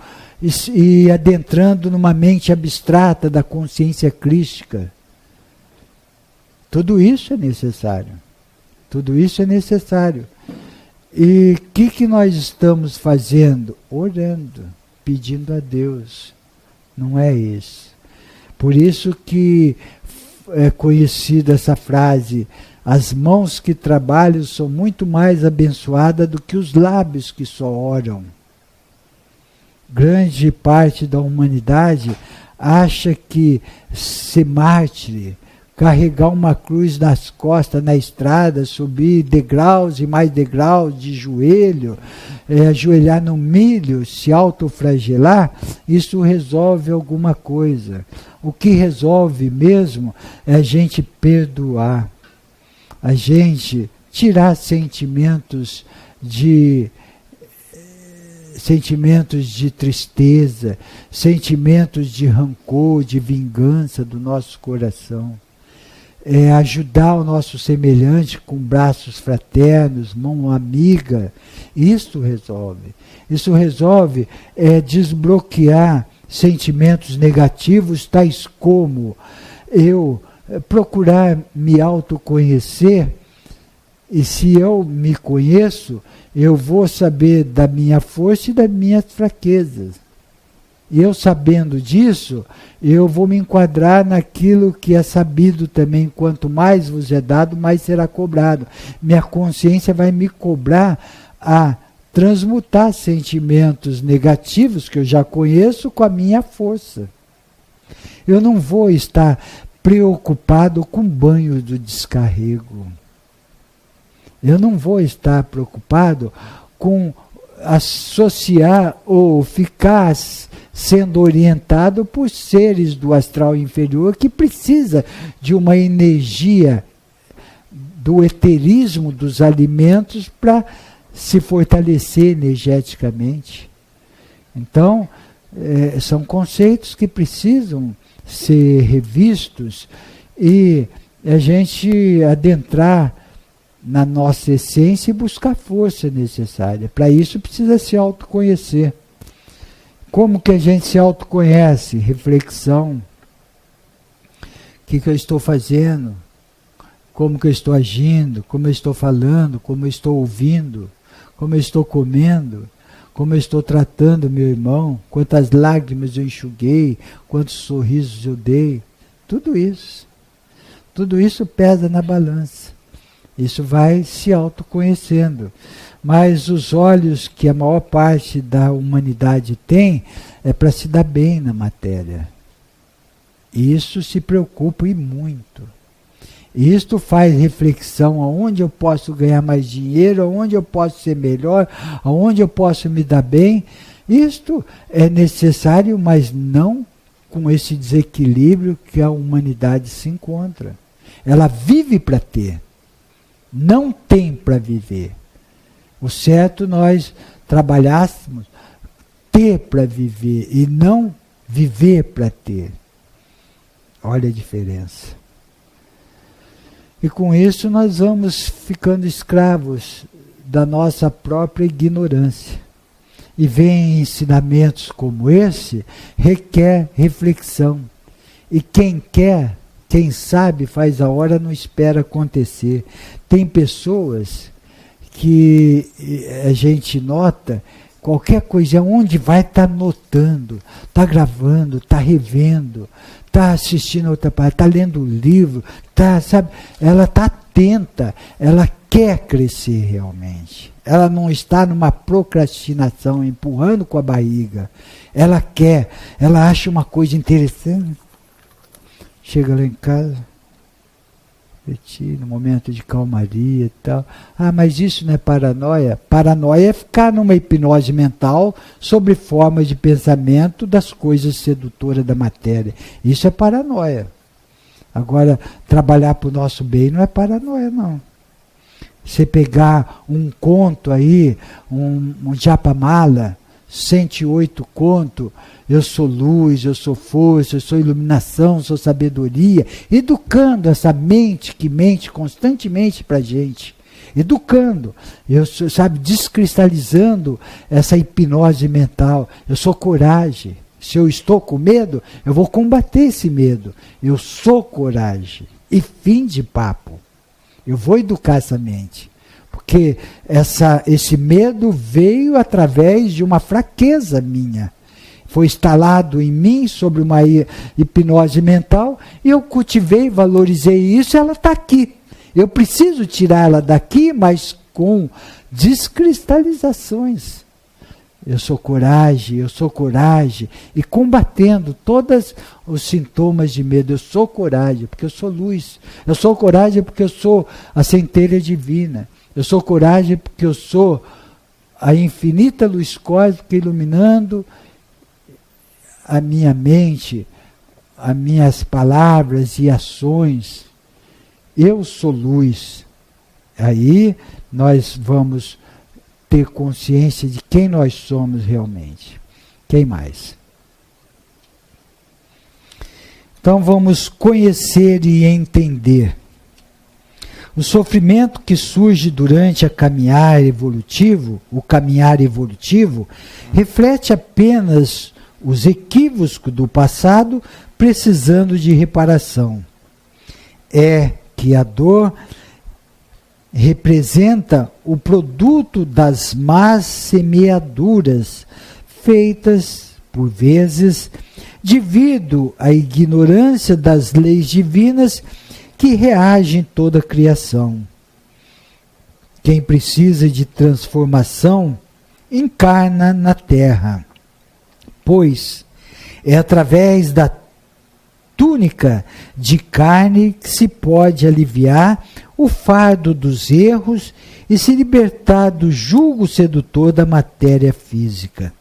e adentrando numa mente abstrata da consciência crística. Tudo isso é necessário. Tudo isso é necessário. E o que nós estamos fazendo? Orando, pedindo a Deus. Não é isso. Por isso que é conhecida essa frase: as mãos que trabalham são muito mais abençoadas do que os lábios que só oram. grande parte da humanidade acha que ser mártir, carregar uma cruz nas costas na estrada, subir degraus e mais degraus de joelho, ajoelhar no milho, se autoflagelar, isso resolve alguma coisa. O que resolve mesmo é a gente perdoar, a gente tirar sentimentos de tristeza, sentimentos de rancor, de vingança do nosso coração. Ajudar o nosso semelhante com braços fraternos, mão amiga, isso resolve. Isso resolve desbloquear sentimentos negativos, tais como eu procurar me autoconhecer, e se eu me conheço, eu vou saber da minha força e das minhas fraquezas. E eu sabendo disso, eu vou me enquadrar naquilo que é sabido também. Quanto mais vos é dado, mais será cobrado. Minha consciência vai me cobrar a transmutar sentimentos negativos que eu já conheço com a minha força. Eu não vou estar preocupado com o banho do descarrego. Eu não vou estar preocupado com associar ou ficar sendo orientado por seres do astral inferior que precisa de uma energia do eterismo dos alimentos para se fortalecer energeticamente. Então, são conceitos que precisam ser revistos e a gente adentrar na nossa essência e buscar a força necessária. Para isso precisa se autoconhecer. Como que a gente se autoconhece? Reflexão. O que eu estou fazendo? Como que eu estou agindo? Como eu estou falando? Como eu estou ouvindo? Como eu estou comendo? Como eu estou tratando meu irmão? Quantas lágrimas eu enxuguei? Quantos sorrisos eu dei? Tudo isso. Tudo isso pesa na balança. Isso vai se autoconhecendo. Mas os olhos que a maior parte da humanidade tem é para se dar bem na matéria. Isso se preocupa e muito. Isto faz reflexão aonde eu posso ganhar mais dinheiro, aonde eu posso ser melhor, aonde eu posso me dar bem. Isto é necessário, mas não com esse desequilíbrio que a humanidade se encontra. Ela vive para ter. Não tem para viver. O certo nós trabalhássemos ter para viver e não viver para ter. Olha a diferença. E com isso nós vamos ficando escravos da nossa própria ignorância. E vem ensinamentos como esse, requer reflexão. E quem quer, quem sabe, faz a hora, não espera acontecer. Tem pessoas que a gente nota, qualquer coisa, onde vai estar notando, está gravando, está revendo, está assistindo outra parte, está lendo o livro, sabe? Ela está atenta, ela quer crescer realmente. Ela não está numa procrastinação, empurrando com a barriga. Ela quer, ela acha uma coisa interessante. Chega lá em casa, refletir, no momento de calmaria e tal. Ah, mas isso não é paranoia? Paranoia é ficar numa hipnose mental sobre formas de pensamento das coisas sedutoras da matéria. Isso é paranoia. Agora, trabalhar para o nosso bem não é paranoia, não. Você pegar um conto aí, um japamala, 108 conto, eu sou luz, eu sou força, eu sou iluminação, sou sabedoria, educando essa mente que mente constantemente para a gente, educando, eu sou, sabe, descristalizando essa hipnose mental. Eu sou coragem. Se eu estou com medo, eu vou combater esse medo. Eu sou coragem. E fim de papo. Eu vou educar essa mente. Porque esse medo veio através de uma fraqueza minha. Foi instalado em mim sobre uma hipnose mental, e eu cultivei, valorizei isso, e ela está aqui. Eu preciso tirar ela daqui, mas com descristalizações. eu sou coragem, e combatendo todos os sintomas de medo. Eu sou coragem, porque eu sou luz. Eu sou coragem porque eu sou a centelha divina. Eu sou coragem porque eu sou a infinita luz cósmica iluminando a minha mente, as minhas palavras e ações. Eu sou luz. Aí nós vamos ter consciência de quem nós somos realmente. Quem mais? Então vamos conhecer e entender. O sofrimento que surge durante o caminhar evolutivo, reflete apenas os equívocos do passado precisando de reparação. É que a dor representa o produto das más semeaduras feitas, por vezes, devido à ignorância das leis divinas que reagem toda a criação. Quem precisa de transformação encarna na Terra, pois é através da túnica de carne que se pode aliviar o fardo dos erros e se libertar do jugo sedutor da matéria física.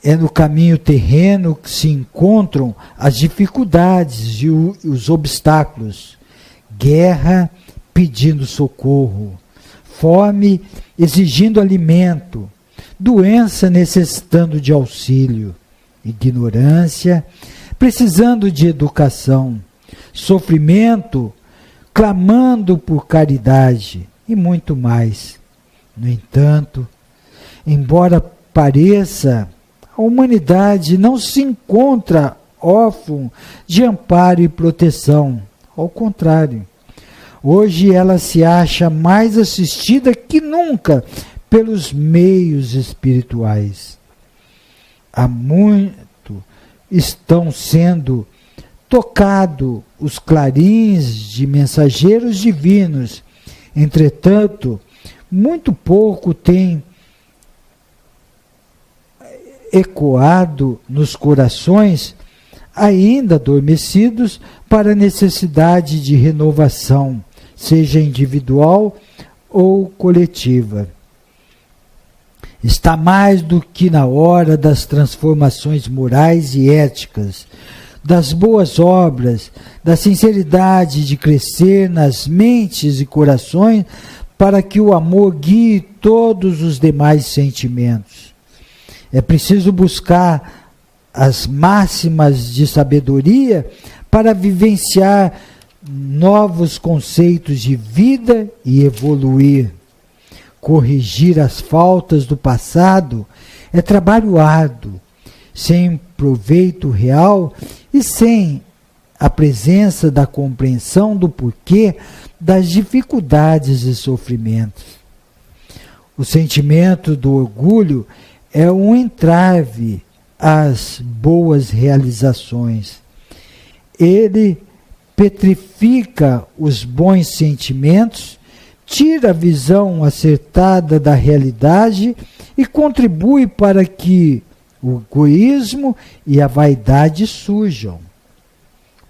É no caminho terreno que se encontram as dificuldades e os obstáculos. Guerra pedindo socorro, fome exigindo alimento, doença necessitando de auxílio, ignorância precisando de educação, sofrimento clamando por caridade e muito mais. No entanto, embora pareça, a humanidade não se encontra órfã de amparo e proteção. Ao contrário, hoje ela se acha mais assistida que nunca pelos meios espirituais. Há muito estão sendo tocados os clarins de mensageiros divinos. Entretanto, muito pouco tem ecoado nos corações ainda adormecidos para a necessidade de renovação, seja individual ou coletiva. Está mais do que na hora das transformações morais e éticas, das boas obras, da sinceridade de crescer nas mentes e corações para que o amor guie todos os demais sentimentos. É preciso buscar as máximas de sabedoria para vivenciar novos conceitos de vida e evoluir. Corrigir as faltas do passado é trabalho árduo, sem proveito real e sem a presença da compreensão do porquê das dificuldades e sofrimentos. O sentimento do orgulho é um entrave às boas realizações. Ele petrifica os bons sentimentos, tira a visão acertada da realidade e contribui para que o egoísmo e a vaidade surjam.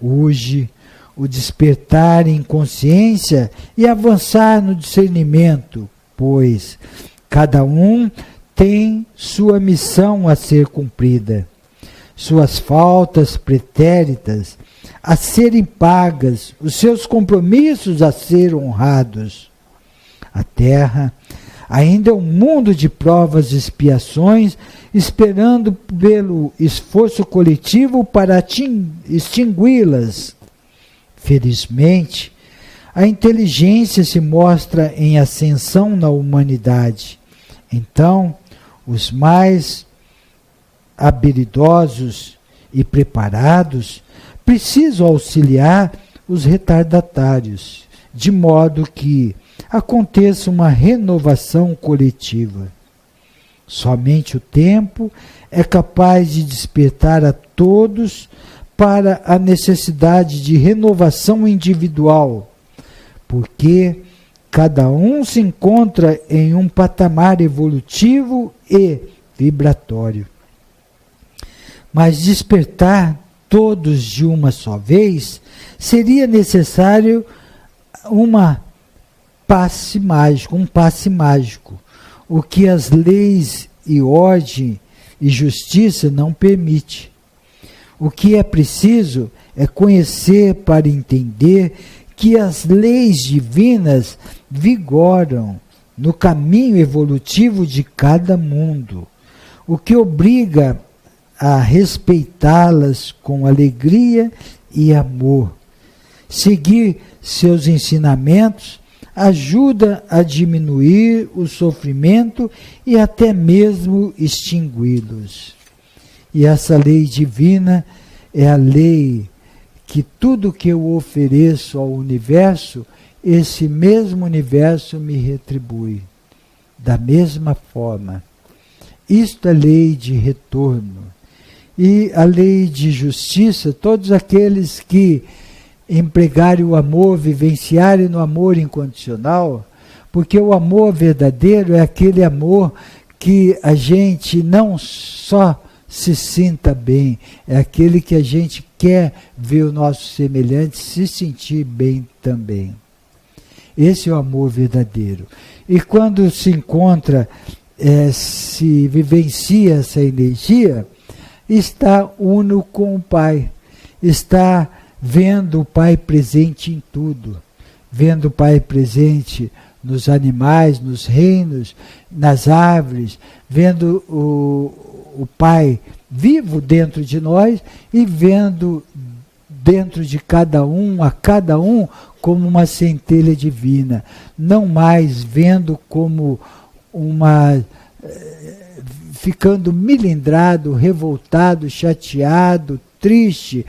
Urge o despertar em consciência e avançar no discernimento, pois cada um tem sua missão a ser cumprida, suas faltas pretéritas a serem pagas, os seus compromissos a ser honrados. A Terra ainda é um mundo de provas e expiações, esperando pelo esforço coletivo para extingui-las. Felizmente, a inteligência se mostra em ascensão na humanidade. Então, os mais habilidosos e preparados precisam auxiliar os retardatários, de modo que aconteça uma renovação coletiva. Somente o tempo é capaz de despertar a todos para a necessidade de renovação individual, porque Cada um se encontra em um patamar evolutivo e vibratório. Mas despertar todos de uma só vez seria necessário um passe mágico, o que as leis e ordem e justiça não permite. O que é preciso é conhecer para entender que as leis divinas vigoram no caminho evolutivo de cada mundo, o que obriga a respeitá-las com alegria e amor. Seguir seus ensinamentos ajuda a diminuir o sofrimento e até mesmo extingui-los. E essa lei divina é a lei que tudo que eu ofereço ao universo, esse mesmo universo me retribui. Da mesma forma. Isto é lei de retorno. E a lei de justiça, todos aqueles que empregarem o amor, vivenciarem no amor incondicional, porque o amor verdadeiro é aquele amor que a gente não só se sinta bem, é aquele que a gente quer ver o nosso semelhante se sentir bem também. Esse é o amor verdadeiro. E quando se encontra, se vivencia essa energia, está uno com o Pai, está vendo o Pai presente em tudo, vendo o Pai presente nos animais, nos reinos, nas árvores, vendo o Pai vivo dentro de nós e vendo dentro de cada um, a cada um, como uma centelha divina, não mais vendo como ficando milindrado, revoltado, chateado, triste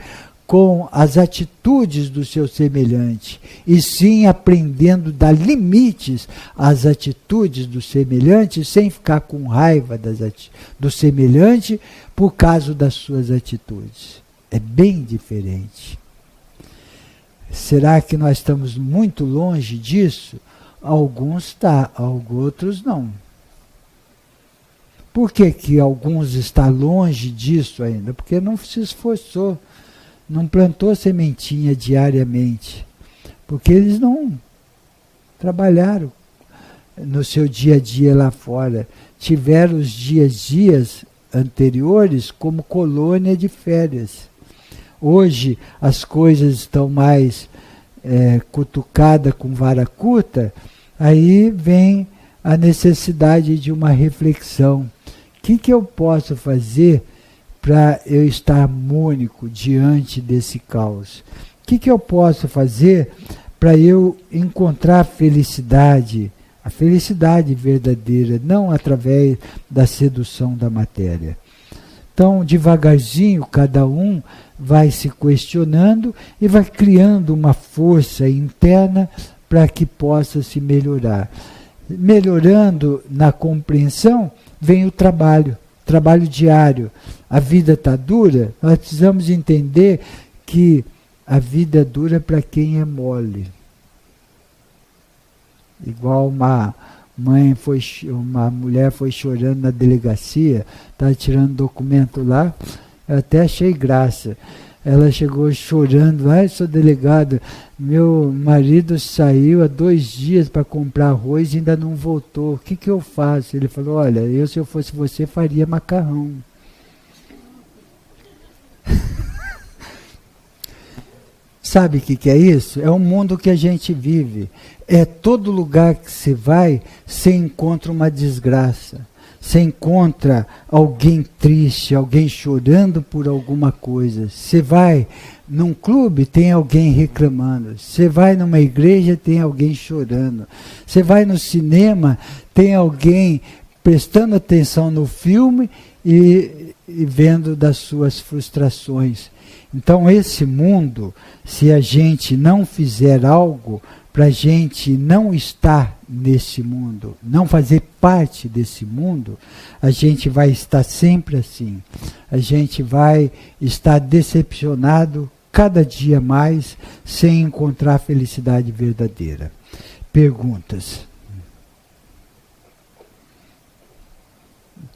com as atitudes do seu semelhante, e sim aprendendo a dar limites às atitudes do semelhante, sem ficar com raiva do semelhante por causa das suas atitudes. É bem diferente. Será que nós estamos muito longe disso? Alguns está, outros não. Por que alguns estão longe disso ainda? Porque não se esforçou, não plantou sementinha diariamente, porque eles não trabalharam no seu dia a dia lá fora, tiveram os dias anteriores como colônia de férias. Hoje as coisas estão mais cutucadas com vara curta, aí vem a necessidade de uma reflexão. O que eu posso fazer para eu estar harmônico diante desse caos? O que eu posso fazer para eu encontrar felicidade, a felicidade verdadeira, não através da sedução da matéria? Então, devagarzinho, cada um vai se questionando e vai criando uma força interna para que possa se melhorar. Melhorando na compreensão, vem o trabalho diário. A vida está dura, nós precisamos entender que a vida é dura para quem é mole. Igual uma mulher foi chorando na delegacia, estava tirando documento lá, eu até achei graça. Ela chegou chorando, seu delegado, meu marido saiu há 2 dias para comprar arroz e ainda não voltou, o que eu faço? Ele falou, olha, se eu fosse você, faria macarrão. Sabe o que é isso? É o mundo que a gente vive. É todo lugar que você vai, você encontra uma desgraça. Você encontra alguém triste, alguém chorando por alguma coisa. Você vai num clube, tem alguém reclamando. Você vai numa igreja, tem alguém chorando. Você vai no cinema, tem alguém prestando atenção no filme e vendo das suas frustrações. Então esse mundo, se a gente não fizer algo para a gente não estar nesse mundo, não fazer parte desse mundo, a gente vai estar sempre assim. A gente vai estar decepcionado cada dia mais, sem encontrar a felicidade verdadeira. Perguntas.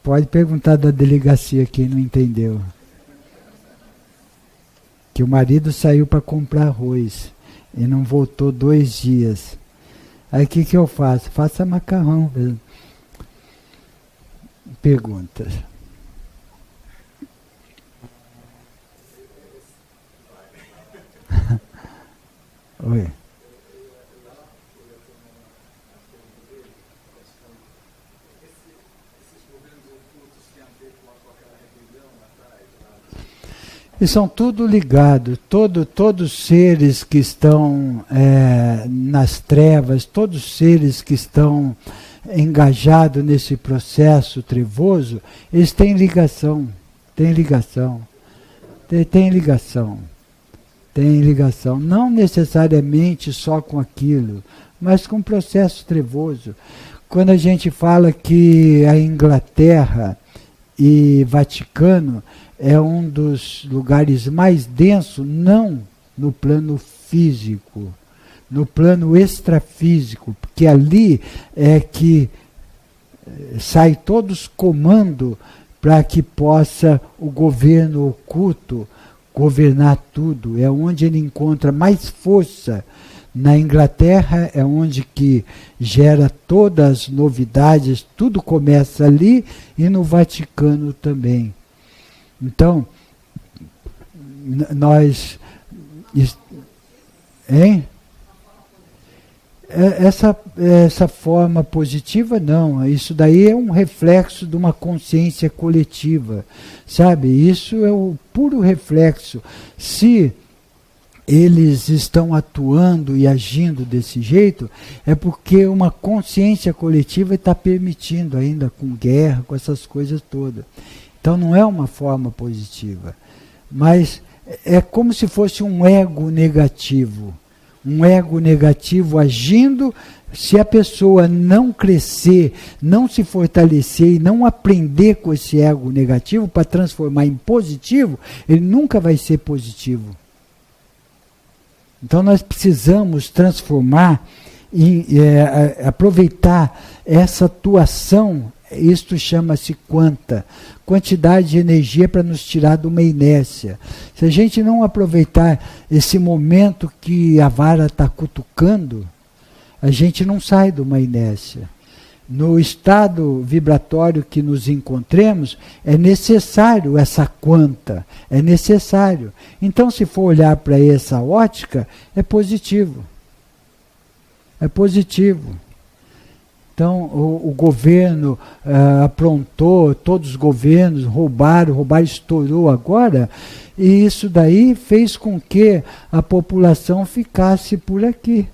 Pode perguntar da delegacia quem não entendeu. Que o marido saiu para comprar arroz e não voltou 2 dias. Aí o que eu faço? Faça macarrão. Perguntas. Oi. E são tudo ligados, todos seres que estão nas trevas, todos seres que estão engajados nesse processo trevoso, eles têm ligação, têm ligação, têm ligação, têm ligação, não necessariamente só com aquilo, mas com o processo trevoso. Quando a gente fala que a Inglaterra e Vaticano é um dos lugares mais densos, não no plano físico, no plano extrafísico, porque ali é que sai todos os comandos para que possa o governo oculto governar tudo. É onde ele encontra mais força. Na Inglaterra é onde que gera todas as novidades, tudo começa ali, e no Vaticano também. Então, nós... Hein? Essa forma positiva, não. Isso daí é um reflexo de uma consciência coletiva, sabe? Isso é o puro reflexo. Se eles estão atuando e agindo desse jeito, é porque uma consciência coletiva está permitindo ainda, com guerra, com essas coisas todas. Então não é uma forma positiva, mas é como se fosse um ego negativo. Um ego negativo agindo. Se a pessoa não crescer, não se fortalecer e não aprender com esse ego negativo para transformar em positivo, ele nunca vai ser positivo. Então nós precisamos transformar e aproveitar essa atuação. Isto chama-se quantidade de energia para nos tirar de uma inércia. Se a gente não aproveitar esse momento que a vara está cutucando, a gente não sai de uma inércia. No estado vibratório que nos encontremos, é necessário essa quanta, é necessário. Então, se for olhar para essa ótica, é positivo. É positivo. Então, o governo aprontou, todos os governos roubaram, estourou agora, e isso daí fez com que a população ficasse por aqui.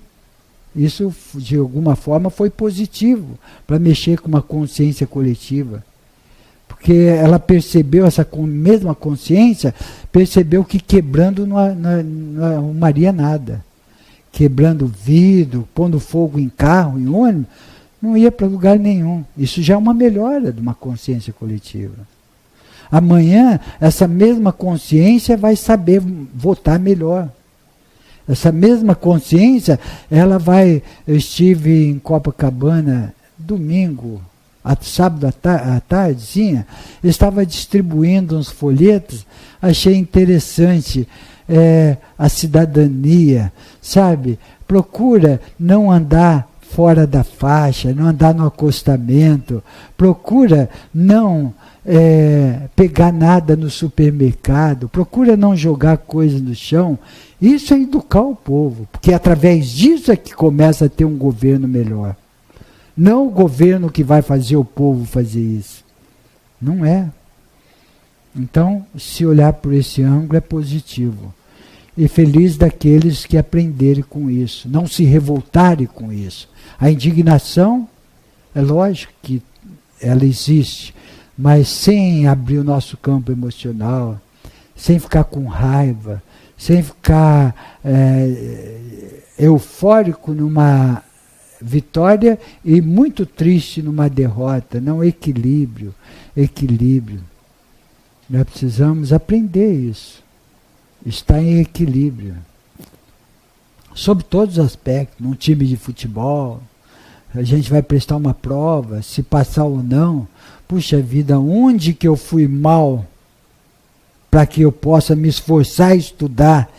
Isso, de alguma forma, foi positivo para mexer com uma consciência coletiva. Porque ela percebeu, essa mesma consciência, percebeu que quebrando não arrumaria nada. Quebrando vidro, pondo fogo em carro, em ônibus, não ia para lugar nenhum. Isso já é uma melhora de uma consciência coletiva. Amanhã, essa mesma consciência vai saber votar melhor. Essa mesma consciência, ela vai... Eu estive em Copacabana, domingo, sábado à tardezinha, estava distribuindo uns folhetos, achei interessante a cidadania, sabe? Procura não andar fora da faixa, não andar no acostamento, procura não pegar nada no supermercado, procura não jogar coisa no chão. Isso é educar o povo, porque através disso é que começa a ter um governo melhor. Não o governo que vai fazer o povo fazer isso. Não é. Então, se olhar por esse ângulo é positivo. E feliz daqueles que aprenderem com isso, não se revoltarem com isso. A indignação, é lógico que ela existe, mas sem abrir o nosso campo emocional, sem ficar com raiva, sem ficar eufórico numa vitória e muito triste numa derrota. Não, equilíbrio, equilíbrio. Nós precisamos aprender isso. Está em equilíbrio. Sob todos os aspectos, num time de futebol, a gente vai prestar uma prova, se passar ou não. Puxa vida, onde que eu fui mal para que eu possa me esforçar a estudar?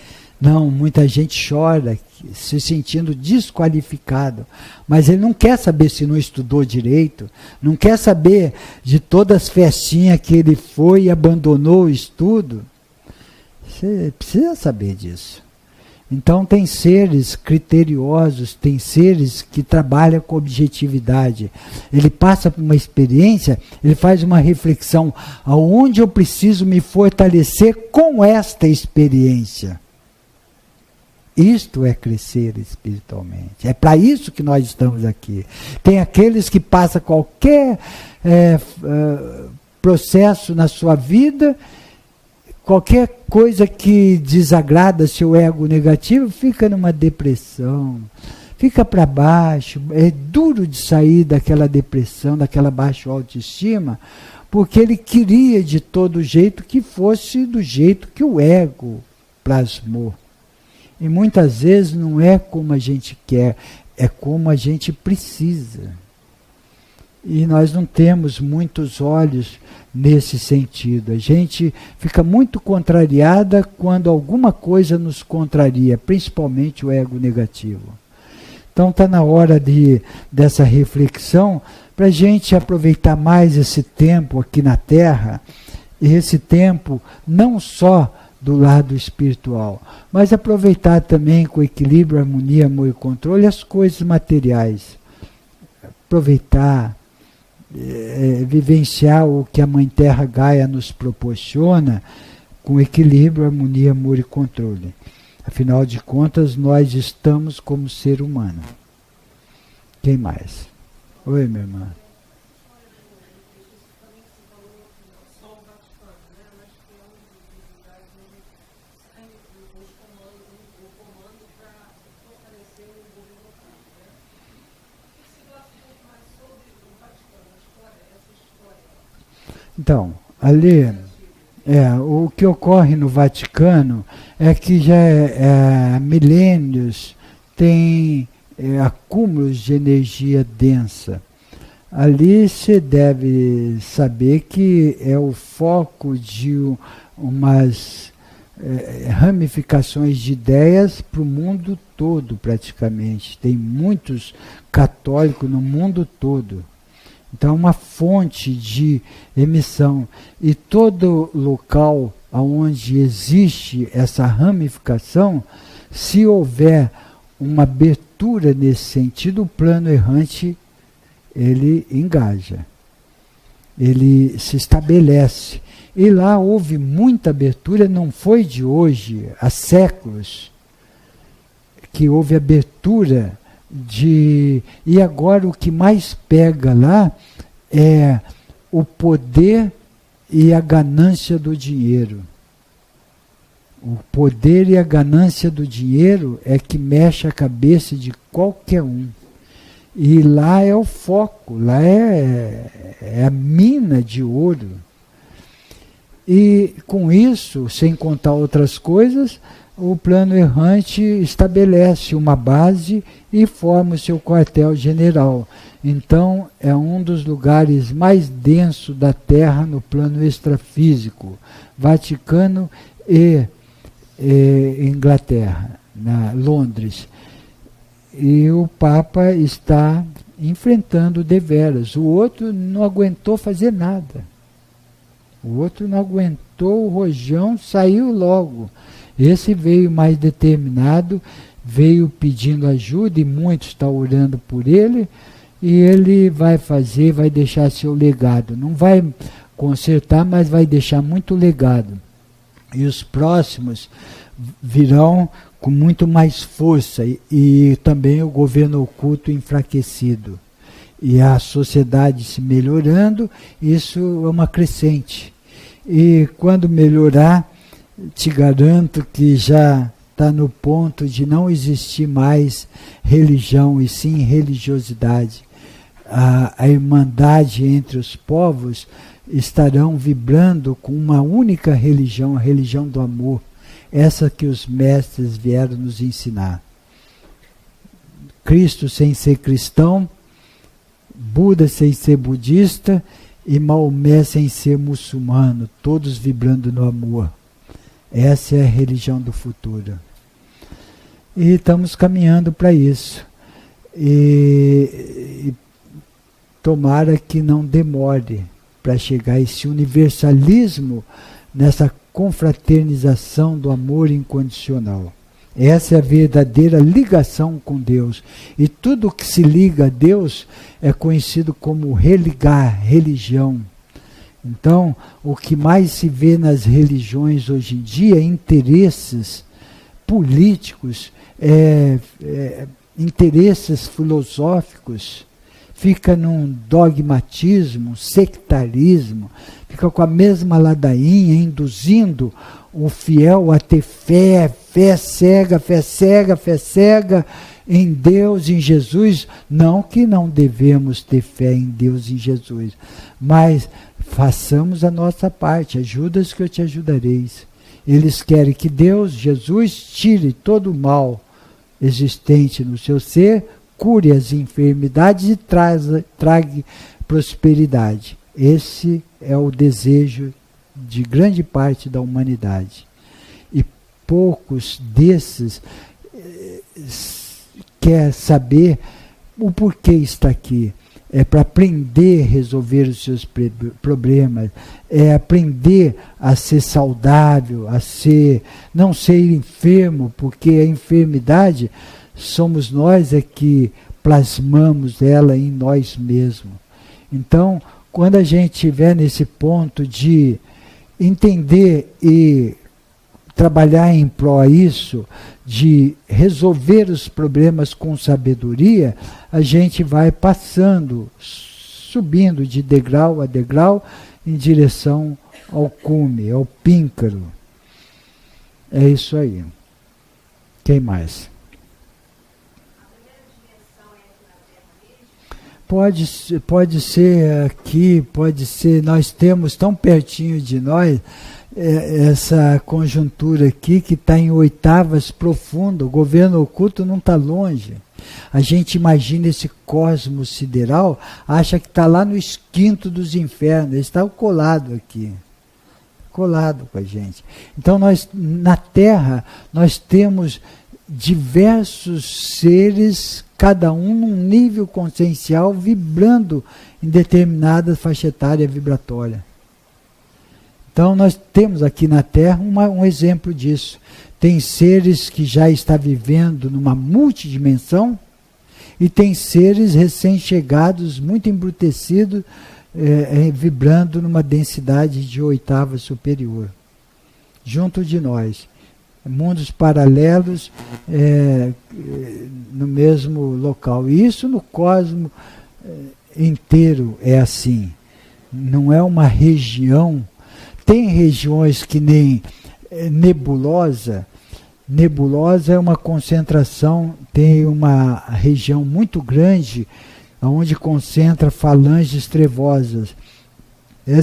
Não, muita gente chora, se sentindo desqualificado, mas ele não quer saber se não estudou direito, não quer saber de todas as festinhas que ele foi e abandonou o estudo. Você precisa saber disso. Então tem seres criteriosos, tem seres que trabalham com objetividade. Ele passa por uma experiência, ele faz uma reflexão, aonde eu preciso me fortalecer com esta experiência. Isto é crescer espiritualmente. É para isso que nós estamos aqui. Tem aqueles que passam qualquer processo na sua vida, qualquer coisa que desagrada seu ego negativo, fica numa depressão, fica para baixo, é duro de sair daquela depressão, daquela baixa autoestima, porque ele queria de todo jeito que fosse do jeito que o ego plasmou. E muitas vezes não é como a gente quer, é como a gente precisa. E nós não temos muitos olhos nesse sentido. A gente fica muito contrariada quando alguma coisa nos contraria, principalmente o ego negativo. Então está na hora dessa reflexão para a gente aproveitar mais esse tempo aqui na Terra, e esse tempo não só do lado espiritual, mas aproveitar também com equilíbrio, harmonia, amor e controle as coisas materiais. Aproveitar, vivenciar o que a Mãe Terra Gaia nos proporciona com equilíbrio, harmonia, amor e controle. Afinal de contas, nós estamos como ser humano. Quem mais? Oi, minha irmã. Então, ali, o que ocorre no Vaticano é que já há milênios tem acúmulos de energia densa. Ali se deve saber que é o foco de umas ramificações de ideias para o mundo todo, praticamente. Tem muitos católicos no mundo todo. Então, uma fonte de emissão. E todo local onde existe essa ramificação, se houver uma abertura nesse sentido, o plano errante, ele engaja. Ele se estabelece. E lá houve muita abertura, não foi de hoje, há séculos, que houve abertura. E agora o que mais pega lá é o poder e a ganância do dinheiro. O poder e a ganância do dinheiro é que mexe a cabeça de qualquer um. E lá é o foco, lá é a mina de ouro. E com isso, sem contar outras coisas, o plano errante estabelece uma base e forma o seu quartel-general. Então, é um dos lugares mais densos da Terra no plano extrafísico, Vaticano e Inglaterra, Londres. E o Papa está enfrentando deveras. O outro não aguentou fazer nada. O outro não aguentou o rojão, saiu logo. Esse veio mais determinado, veio pedindo ajuda e muitos estão orando por ele, e ele vai fazer, vai deixar seu legado. Não vai consertar, mas vai deixar muito legado. E os próximos virão com muito mais força, e também o governo oculto enfraquecido. E a sociedade se melhorando, isso é uma crescente. E quando melhorar, te garanto que já está no ponto de não existir mais religião, e sim religiosidade. A irmandade entre os povos estarão vibrando com uma única religião, a religião do amor, essa que os mestres vieram nos ensinar. Cristo sem ser cristão, Buda sem ser budista e Maomé sem ser muçulmano, todos vibrando no amor. Essa é a religião do futuro. E estamos caminhando para isso. E tomara que não demore para chegar a esse universalismo, nessa confraternização do amor incondicional. Essa é a verdadeira ligação com Deus. E tudo que se liga a Deus é conhecido como religar, religião. Então, o que mais se vê nas religiões hoje em dia é interesses políticos, interesses filosóficos, fica num dogmatismo, sectarismo, fica com a mesma ladainha, induzindo o fiel a ter fé cega em Deus, em Jesus. Não que não devemos ter fé em Deus, em Jesus, mas façamos a nossa parte. Ajudas que eu te ajudareis. Eles querem que Deus, Jesus, tire todo o mal existente no seu ser, cure as enfermidades e traga prosperidade. Esse é o desejo de grande parte da humanidade. E poucos desses quer saber o porquê está aqui. É para aprender a resolver os seus problemas, é aprender a ser saudável, não ser enfermo, porque a enfermidade somos nós que plasmamos ela em nós mesmos. Então, quando a gente estiver nesse ponto de entender e trabalhar em pró a isso, de resolver os problemas com sabedoria, a gente vai passando, subindo de degrau a degrau em direção ao cume, ao píncaro. É isso aí. Quem mais? Pode ser aqui, pode ser, nós temos tão pertinho de nós essa conjuntura aqui que está em oitavas profundo. O governo oculto não está longe. A gente imagina esse cosmos sideral, acha que está lá no esquinto dos infernos. Ele está colado aqui, colado com a gente. Então nós, na Terra, nós temos diversos seres, cada um num nível consciencial, vibrando em determinada faixa etária vibratória. Então nós temos aqui na Terra um exemplo disso. Tem seres que já estão vivendo numa multidimensão e tem seres recém-chegados, muito embrutecidos, vibrando numa densidade de oitava superior. Junto de nós. Mundos paralelos no mesmo local. E isso no cosmos inteiro é assim. Não é uma região. Tem regiões que nem nebulosa. Nebulosa é uma concentração, tem uma região muito grande onde concentra falanges trevosas.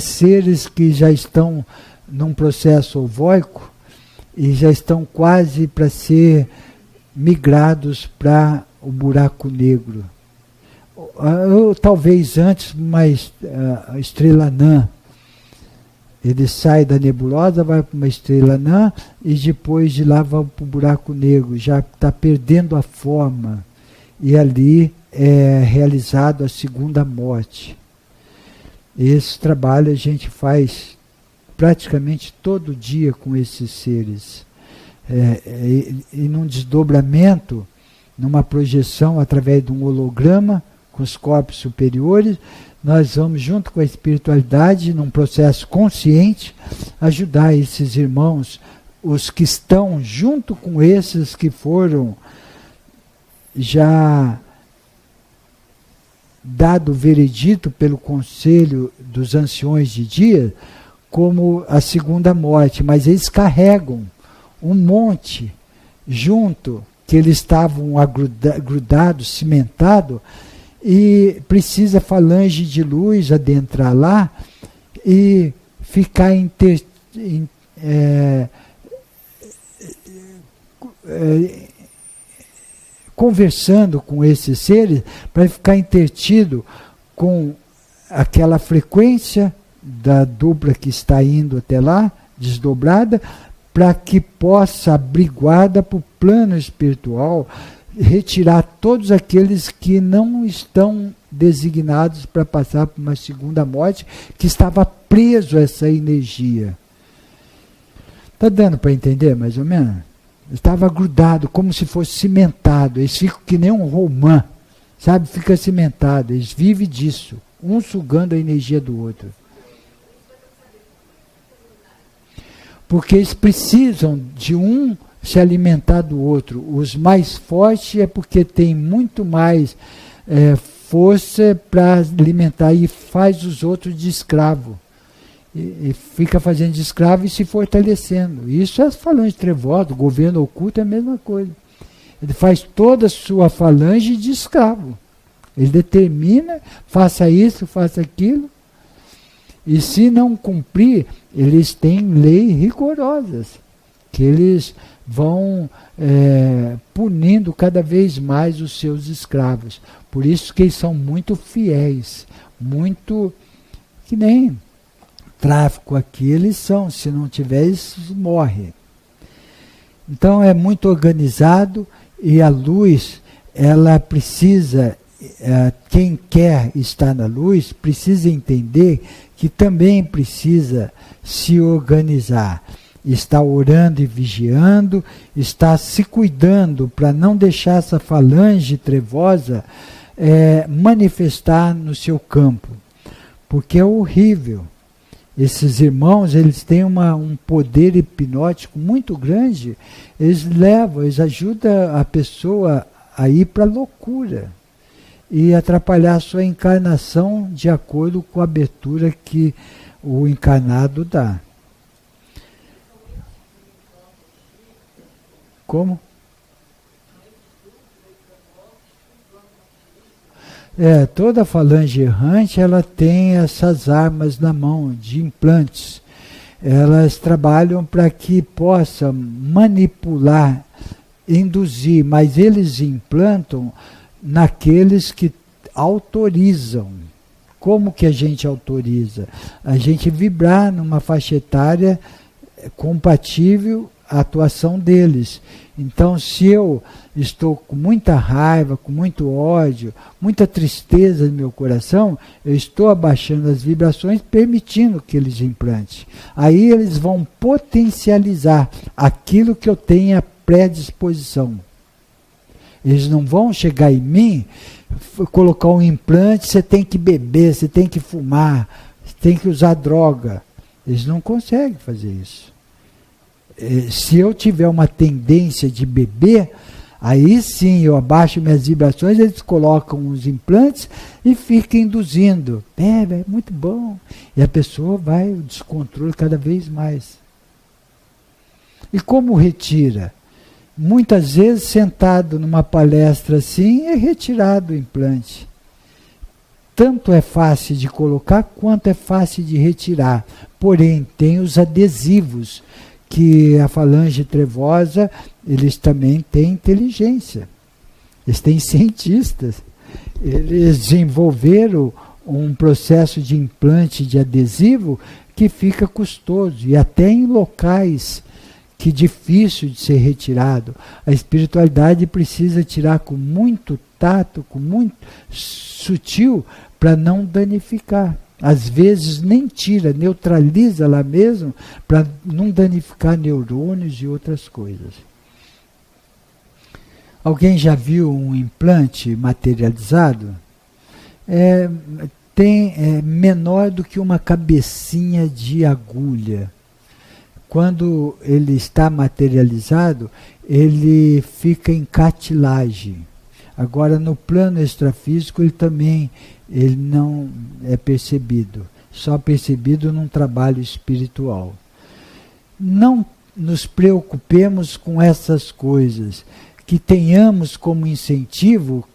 Seres que já estão num processo ovoico e já estão quase para ser migrados para o buraco negro. Talvez antes, mas a estrela anã. Ele sai da nebulosa, vai para uma estrela anã e depois de lá vai para o buraco negro. Já está perdendo a forma. E ali é realizado a segunda morte. Esse trabalho a gente faz praticamente todo dia com esses seres. E num desdobramento, numa projeção através de um holograma com os corpos superiores, nós vamos, junto com a espiritualidade, num processo consciente, ajudar esses irmãos, os que estão junto com esses que foram já dado o veredito pelo Conselho dos Anciões de Dia, como a segunda morte, mas eles carregam um monte junto, que eles estavam grudados, cimentados, e precisa falange de luz adentrar lá e ficar conversando com esses seres para ficar intertido com aquela frequência da dupla que está indo até lá, desdobrada, para que possa abrir guarda para o plano espiritual, retirar todos aqueles que não estão designados para passar por uma segunda morte, que estava preso a essa energia. Está dando para entender mais ou menos? Estava grudado, como se fosse cimentado. Eles ficam que nem um romã, sabe? Fica cimentado. Eles vivem disso, um sugando a energia do outro. Porque eles precisam de um se alimentar do outro. Os mais fortes é porque tem muito mais força para alimentar e faz os outros de escravo. E fica fazendo de escravo e se fortalecendo. Isso é as falanges trevosas, o governo oculto é a mesma coisa. Ele faz toda a sua falange de escravo. Ele determina, faça isso, faça aquilo. E se não cumprir, eles têm leis rigorosas, que eles vão punindo cada vez mais os seus escravos. Por isso que eles são muito fiéis, muito que nem tráfico aqui eles são, se não tiver eles morrem. Então é muito organizado e a luz, ela precisa, quem quer estar na luz, precisa entender que também precisa se organizar. Está orando e vigiando, está se cuidando para não deixar essa falange trevosa manifestar no seu campo. Porque é horrível. Esses irmãos, eles têm um poder hipnótico muito grande, eles ajudam a pessoa a ir para a loucura e atrapalhar a sua encarnação de acordo com a abertura que o encarnado dá. Como? Toda falange errante, ela tem essas armas na mão, de implantes. Elas trabalham para que possa manipular, induzir, mas eles implantam naqueles que autorizam. Como que a gente autoriza? A gente vibrar numa faixa etária compatível à atuação deles. Então, se eu estou com muita raiva, com muito ódio, muita tristeza no meu coração, eu estou abaixando as vibrações, permitindo que eles implantem. Aí eles vão potencializar aquilo que eu tenho a predisposição. Eles não vão chegar em mim, colocar um implante, você tem que beber, você tem que fumar, você tem que usar droga. Eles não conseguem fazer isso. Se eu tiver uma tendência de beber, aí sim eu abaixo minhas vibrações, eles colocam os implantes e ficam induzindo. Bebe, é muito bom. E a pessoa vai, o descontrole cada vez mais. E como retira? Muitas vezes, sentado numa palestra assim, é retirado o implante. Tanto é fácil de colocar, quanto é fácil de retirar. Porém, tem os adesivos, que a falange trevosa, eles também têm inteligência. Eles têm cientistas. Eles desenvolveram um processo de implante de adesivo que fica custoso, e até em locais que é difícil de ser retirado. A espiritualidade precisa tirar com muito tato, com muito sutil, para não danificar. Às vezes nem tira, neutraliza lá mesmo, para não danificar neurônios e outras coisas. Alguém já viu um implante materializado? É menor do que uma cabecinha de agulha. Quando ele está materializado, ele fica em cartilagem. Agora, no plano extrafísico, ele não é percebido. Só percebido num trabalho espiritual. Não nos preocupemos com essas coisas. Que tenhamos como incentivo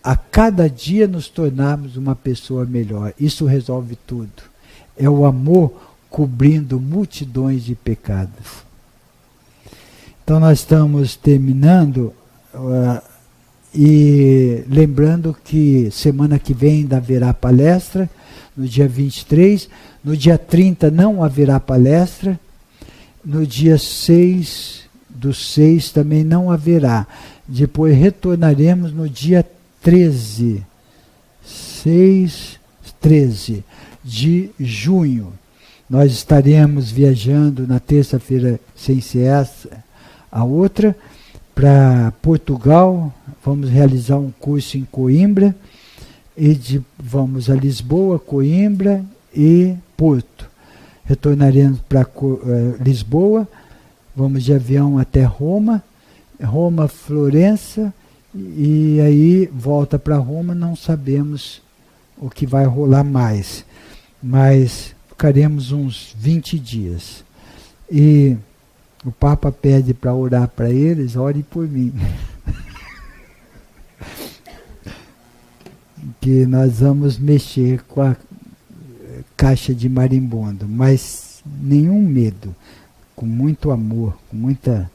a cada dia nos tornarmos uma pessoa melhor. Isso resolve tudo. É o amor cobrindo multidões de pecados. Então nós estamos terminando E lembrando que semana que vem ainda haverá palestra, no dia 23, no dia 30 não haverá palestra, no dia 6/6 também não haverá. Depois retornaremos no dia 13, 13 de junho. Nós estaremos viajando na terça-feira, sem ser essa, a outra, para Portugal. Vamos realizar um curso em Coimbra, vamos a Lisboa, Coimbra e Porto. Retornaremos para Lisboa, vamos de avião até Roma, Florença, e aí volta para Roma. Não sabemos o que vai rolar mais, mas ficaremos uns 20 dias. E o Papa pede para orar para eles, ore por mim. Que nós vamos mexer com a caixa de marimbondo, mas nenhum medo, com muito amor, com muita...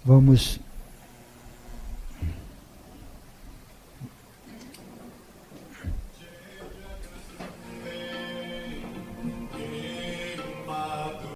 Vamos